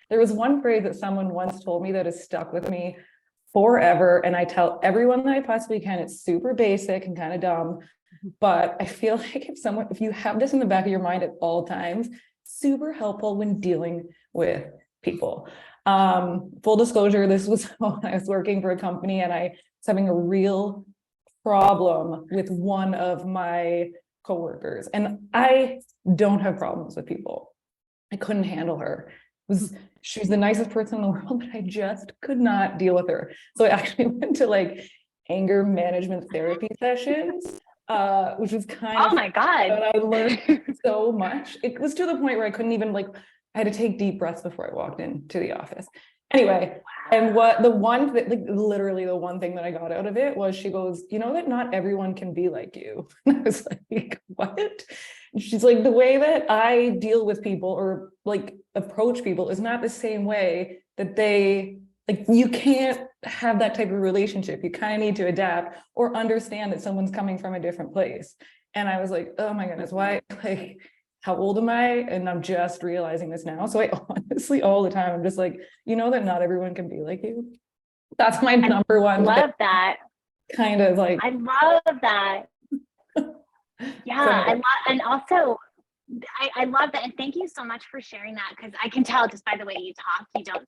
E: there was one phrase that someone once told me that has stuck with me forever. And I tell everyone that I possibly can, it's super basic and kind of dumb, but I feel like if you have this in the back of your mind at all times, super helpful when dealing with people. Full disclosure, this was when I was working for a company and I was having a real problem with one of my coworkers, and I don't have problems with people. I couldn't handle her. She was the nicest person in the world, but I just could not deal with her. So I actually went to like anger management therapy sessions, which was kind of,
A: oh my God.
E: but I learned so much. It was to the point where I couldn't even I had to take deep breaths before I walked into the office. Anyway, and literally the one thing that I got out of it was, she goes, you know that not everyone can be like you. And I was like, what? And she's like, the way that I deal with people or like approach people is not the same way that they, like, you can't have that type of relationship. You kind of need to adapt or understand that someone's coming from a different place. And I was like, oh my goodness, why? Like, how old am I? And I'm just realizing this now. So I honestly, all the time, I'm just like, you know that not everyone can be like you. That's my number one.
A: I love that.
E: Kind of like.
A: I love that. Yeah, and also, I love that. And thank you so much for sharing that, because I can tell just by the way you talk, you don't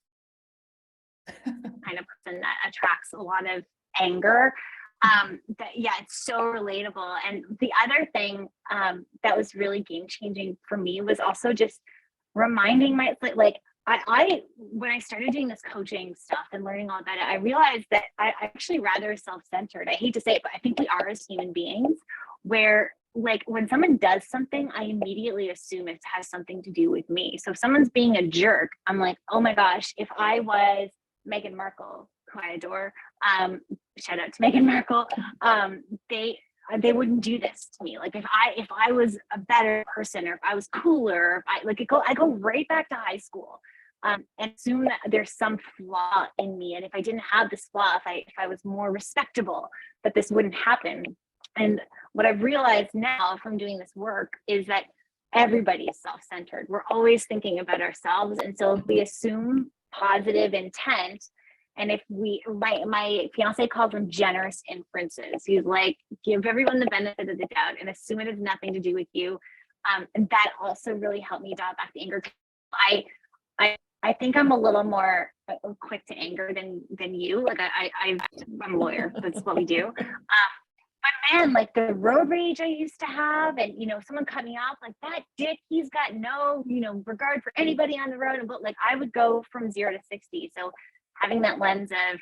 A: kind of person that attracts a lot of anger. It's so relatable. And the other thing that was really game changing for me was also just reminding I when I started doing this coaching stuff and learning all about it, I realized that I actually rather self-centered. I hate to say it, but I think we are as human beings, where like when someone does something, I immediately assume it has something to do with me. So if someone's being a jerk, I'm like, oh my gosh, if I was Meghan Markle, who I adore, shout out to Meghan Markle, they wouldn't do this to me. Like if I was a better person, or if I was cooler, I go right back to high school, and assume that there's some flaw in me. And if I didn't have this flaw, if I was more respectable, that this wouldn't happen. And what I've realized now from doing this work is that everybody is self-centered. We're always thinking about ourselves. And so if we assume positive intent And if my fiance calls them generous inferences. He's like, give everyone the benefit of the doubt and assume it has nothing to do with you. And that also really helped me dial back the anger. I think I'm a little more quick to anger than you. Like I'm a lawyer. That's what we do. But man, like the road rage I used to have, and someone cut me off, like that dick, he's got no, regard for anybody on the road. And but like I would go from 0 to 60. So having that lens of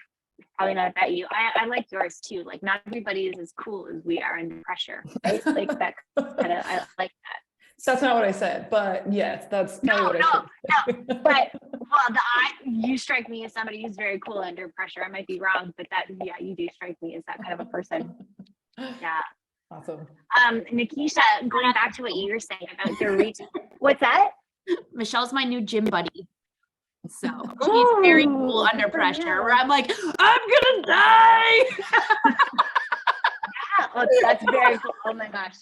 A: probably not about you. I like yours too. Like not everybody is as cool as we are under pressure. Right? Like that kind of I like that.
E: So that's not what I said, but yes, that's probably what I said.
A: No. But you strike me as somebody who's very cool under pressure. I might be wrong, but you do strike me as that kind of a person. Yeah.
E: Awesome.
A: Nikisha, going back to what you were saying about your retail. What's that?
B: Michelle's my new gym buddy. So she's very cool under pressure where I'm like, I'm gonna die.
A: That's very cool. Oh my gosh.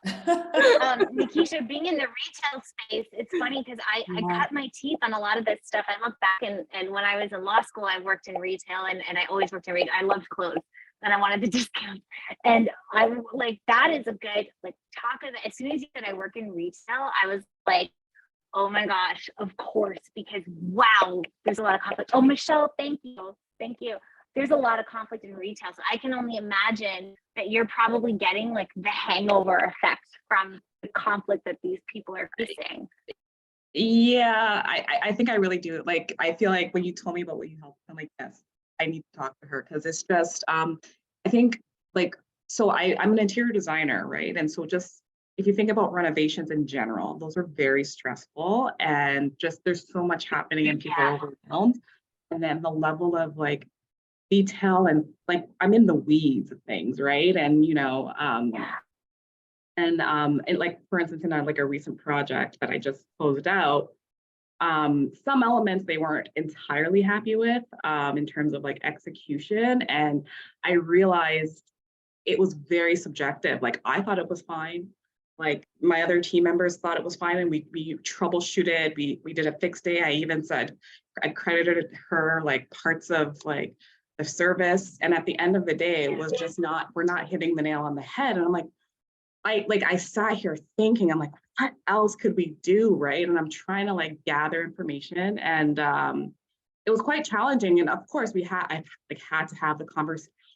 A: Yeah. Nikisha, being in the retail space, it's funny because I cut my teeth on a lot of this stuff. I look back and when I was in law school, I worked in retail and I always worked in retail. I loved clothes and I wanted the discount. And I like, that is a good, like, talk of it. As soon as you said I work in retail, I was like, oh my gosh, of course, because wow, there's a lot of conflict. Oh, Michelle, thank you. Thank you. There's a lot of conflict in retail. So I can only imagine that you're probably getting like the hangover effect from the conflict that these people are facing.
C: Yeah, I think I really do. Like, I feel like when you told me about what you helped, I'm like, yes, I need to talk to her because it's just, I think like, so I'm an interior designer, right? And so just, if you think about renovations in general, those are very stressful and just there's so much happening and people are overwhelmed. And then the level of like detail and like I'm in the weeds of things, right? And and like for instance, in like a recent project that I just closed out, some elements they weren't entirely happy with in terms of like execution. And I realized it was very subjective. Like I thought it was fine. Like my other team members thought it was fine and we troubleshooted, we did a fixed day. I even said, I credited her like parts of like the service. And at the end of the day, it was just we're not hitting the nail on the head. And I'm like, I sat here thinking, I'm like, what else could we do, right? And I'm trying to like gather information and it was quite challenging. And of course I had to have the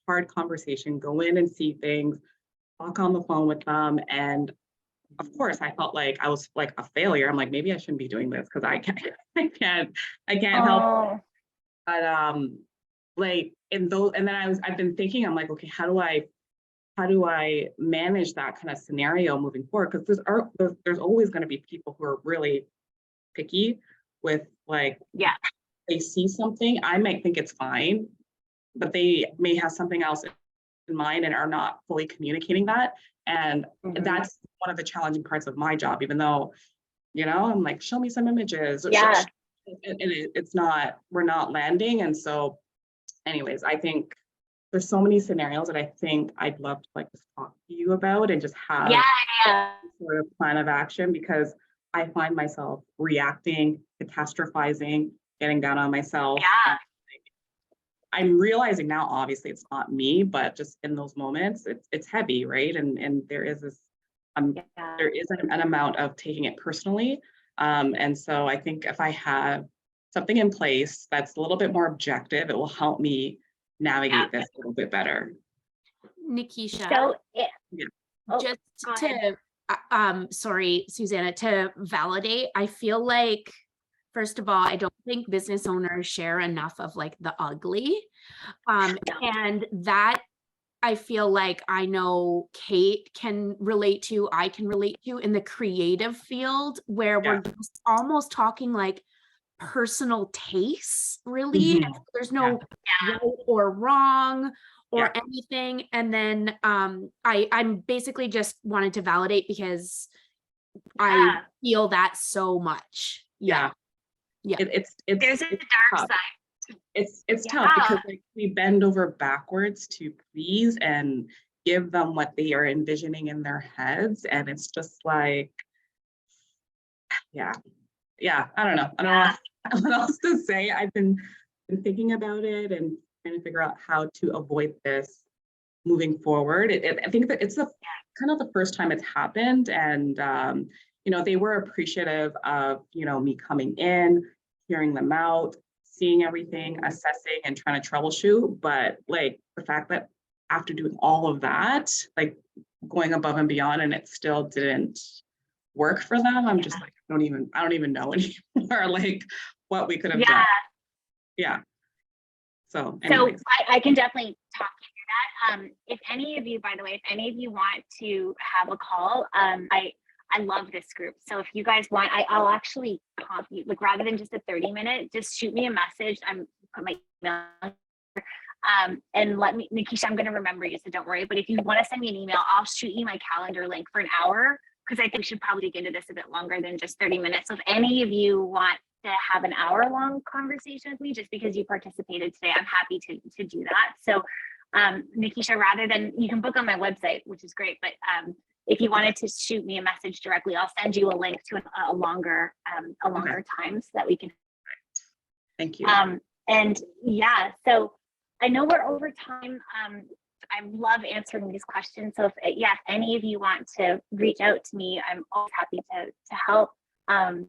C: hard conversation, go in and see things, talk on the phone with them. And of course, I felt like I was like a failure. I'm like, maybe I shouldn't be doing this because I can't help. But like and then I've been thinking, I'm like, okay, how do I manage that kind of scenario moving forward? Because there's always going to be people who are really picky with like, they see something, I might think it's fine, but they may have something else in mind and are not fully communicating that. And that's one of the challenging parts of my job, even though, I'm like, show me some images.
A: Yeah.
C: And we're not landing. And so anyways, I think there's so many scenarios that I think I'd love to like just talk to you about and just have sort of plan of action because I find myself reacting, catastrophizing, getting down on myself.
A: Yeah.
C: I'm realizing now, obviously it's not me, but just in those moments, it's heavy, right? And there is this, there is an amount of taking it personally. And so I think if I have something in place that's a little bit more objective, it will help me navigate this a little bit better.
B: Nikisha,
A: So
B: just to, sorry, Susannah, to validate, I feel like, first of all, I don't think business owners share enough of like the ugly. And that I feel like I know Kate can relate to, I can relate to in the creative field where we're just almost talking like personal tastes, really. There's no right or wrong or anything. And then I'm basically just wanted to validate because I feel that so much.
C: It's
A: there's a dark
C: tough.
A: side.
C: It's tough because like we bend over backwards to please and give them what they are envisioning in their heads, and it's just like, I don't know what else to say. I've been been thinking about it and trying to figure out how to avoid this moving forward. I think that it's kind of the first time it's happened, and you know, they were appreciative of, you know, me coming in, hearing them out, seeing everything, assessing and trying to troubleshoot. But like the fact that after doing all of that, like going above and beyond, and it still didn't work for them, I'm just like, I don't even know anymore, like what we could have done. Yeah. So anyways.
A: I can definitely talk you through that. If any of you, by the way, if any of you want to have a call, I love this group. So if you guys want, I'll actually copy, like rather than just a 30-minute, just shoot me a message. I'm put my email and let me, Nikisha, I'm going to remember you, so don't worry. But if you want to send me an email, I'll shoot you my calendar link for an hour, because I think we should probably dig into this a bit longer than just 30 minutes. So if any of you want to have an hour-long conversation with me, just because you participated today, I'm happy to do that. So Nikisha, rather than, you can book on my website, which is great, but if you wanted to shoot me a message directly, I'll send you a link to a longer time so that we can.
C: Thank you.
A: And yeah, so I know we're over time. I love answering these questions. So if any of you want to reach out to me, I'm always happy to help. I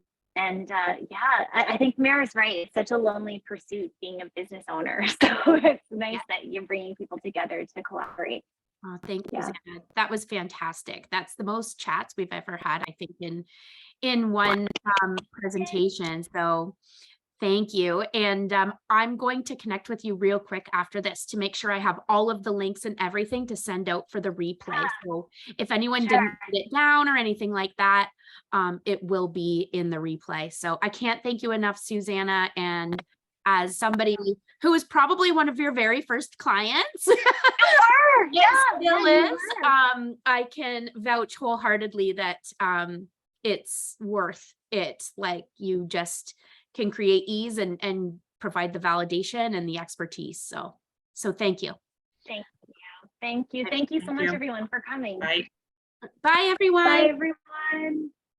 A: think Mara's right. It's such a lonely pursuit being a business owner. So it's nice that you're bringing people together to collaborate.
B: Oh, thank you, Susannah. That was fantastic. That's the most chats we've ever had, I think, in one presentation. So thank you. And I'm going to connect with you real quick after this to make sure I have all of the links and everything to send out for the replay. So if anyone didn't write it down or anything like that, it will be in the replay. So I can't thank you enough, Susannah. And as somebody who was probably one of your very first clients, still is, I can vouch wholeheartedly that it's worth it. Like, you just can create ease and provide the validation and the expertise. So thank you.
A: Thank you so much, everyone, for coming.
C: Bye.
B: Bye, everyone.
A: Bye, everyone.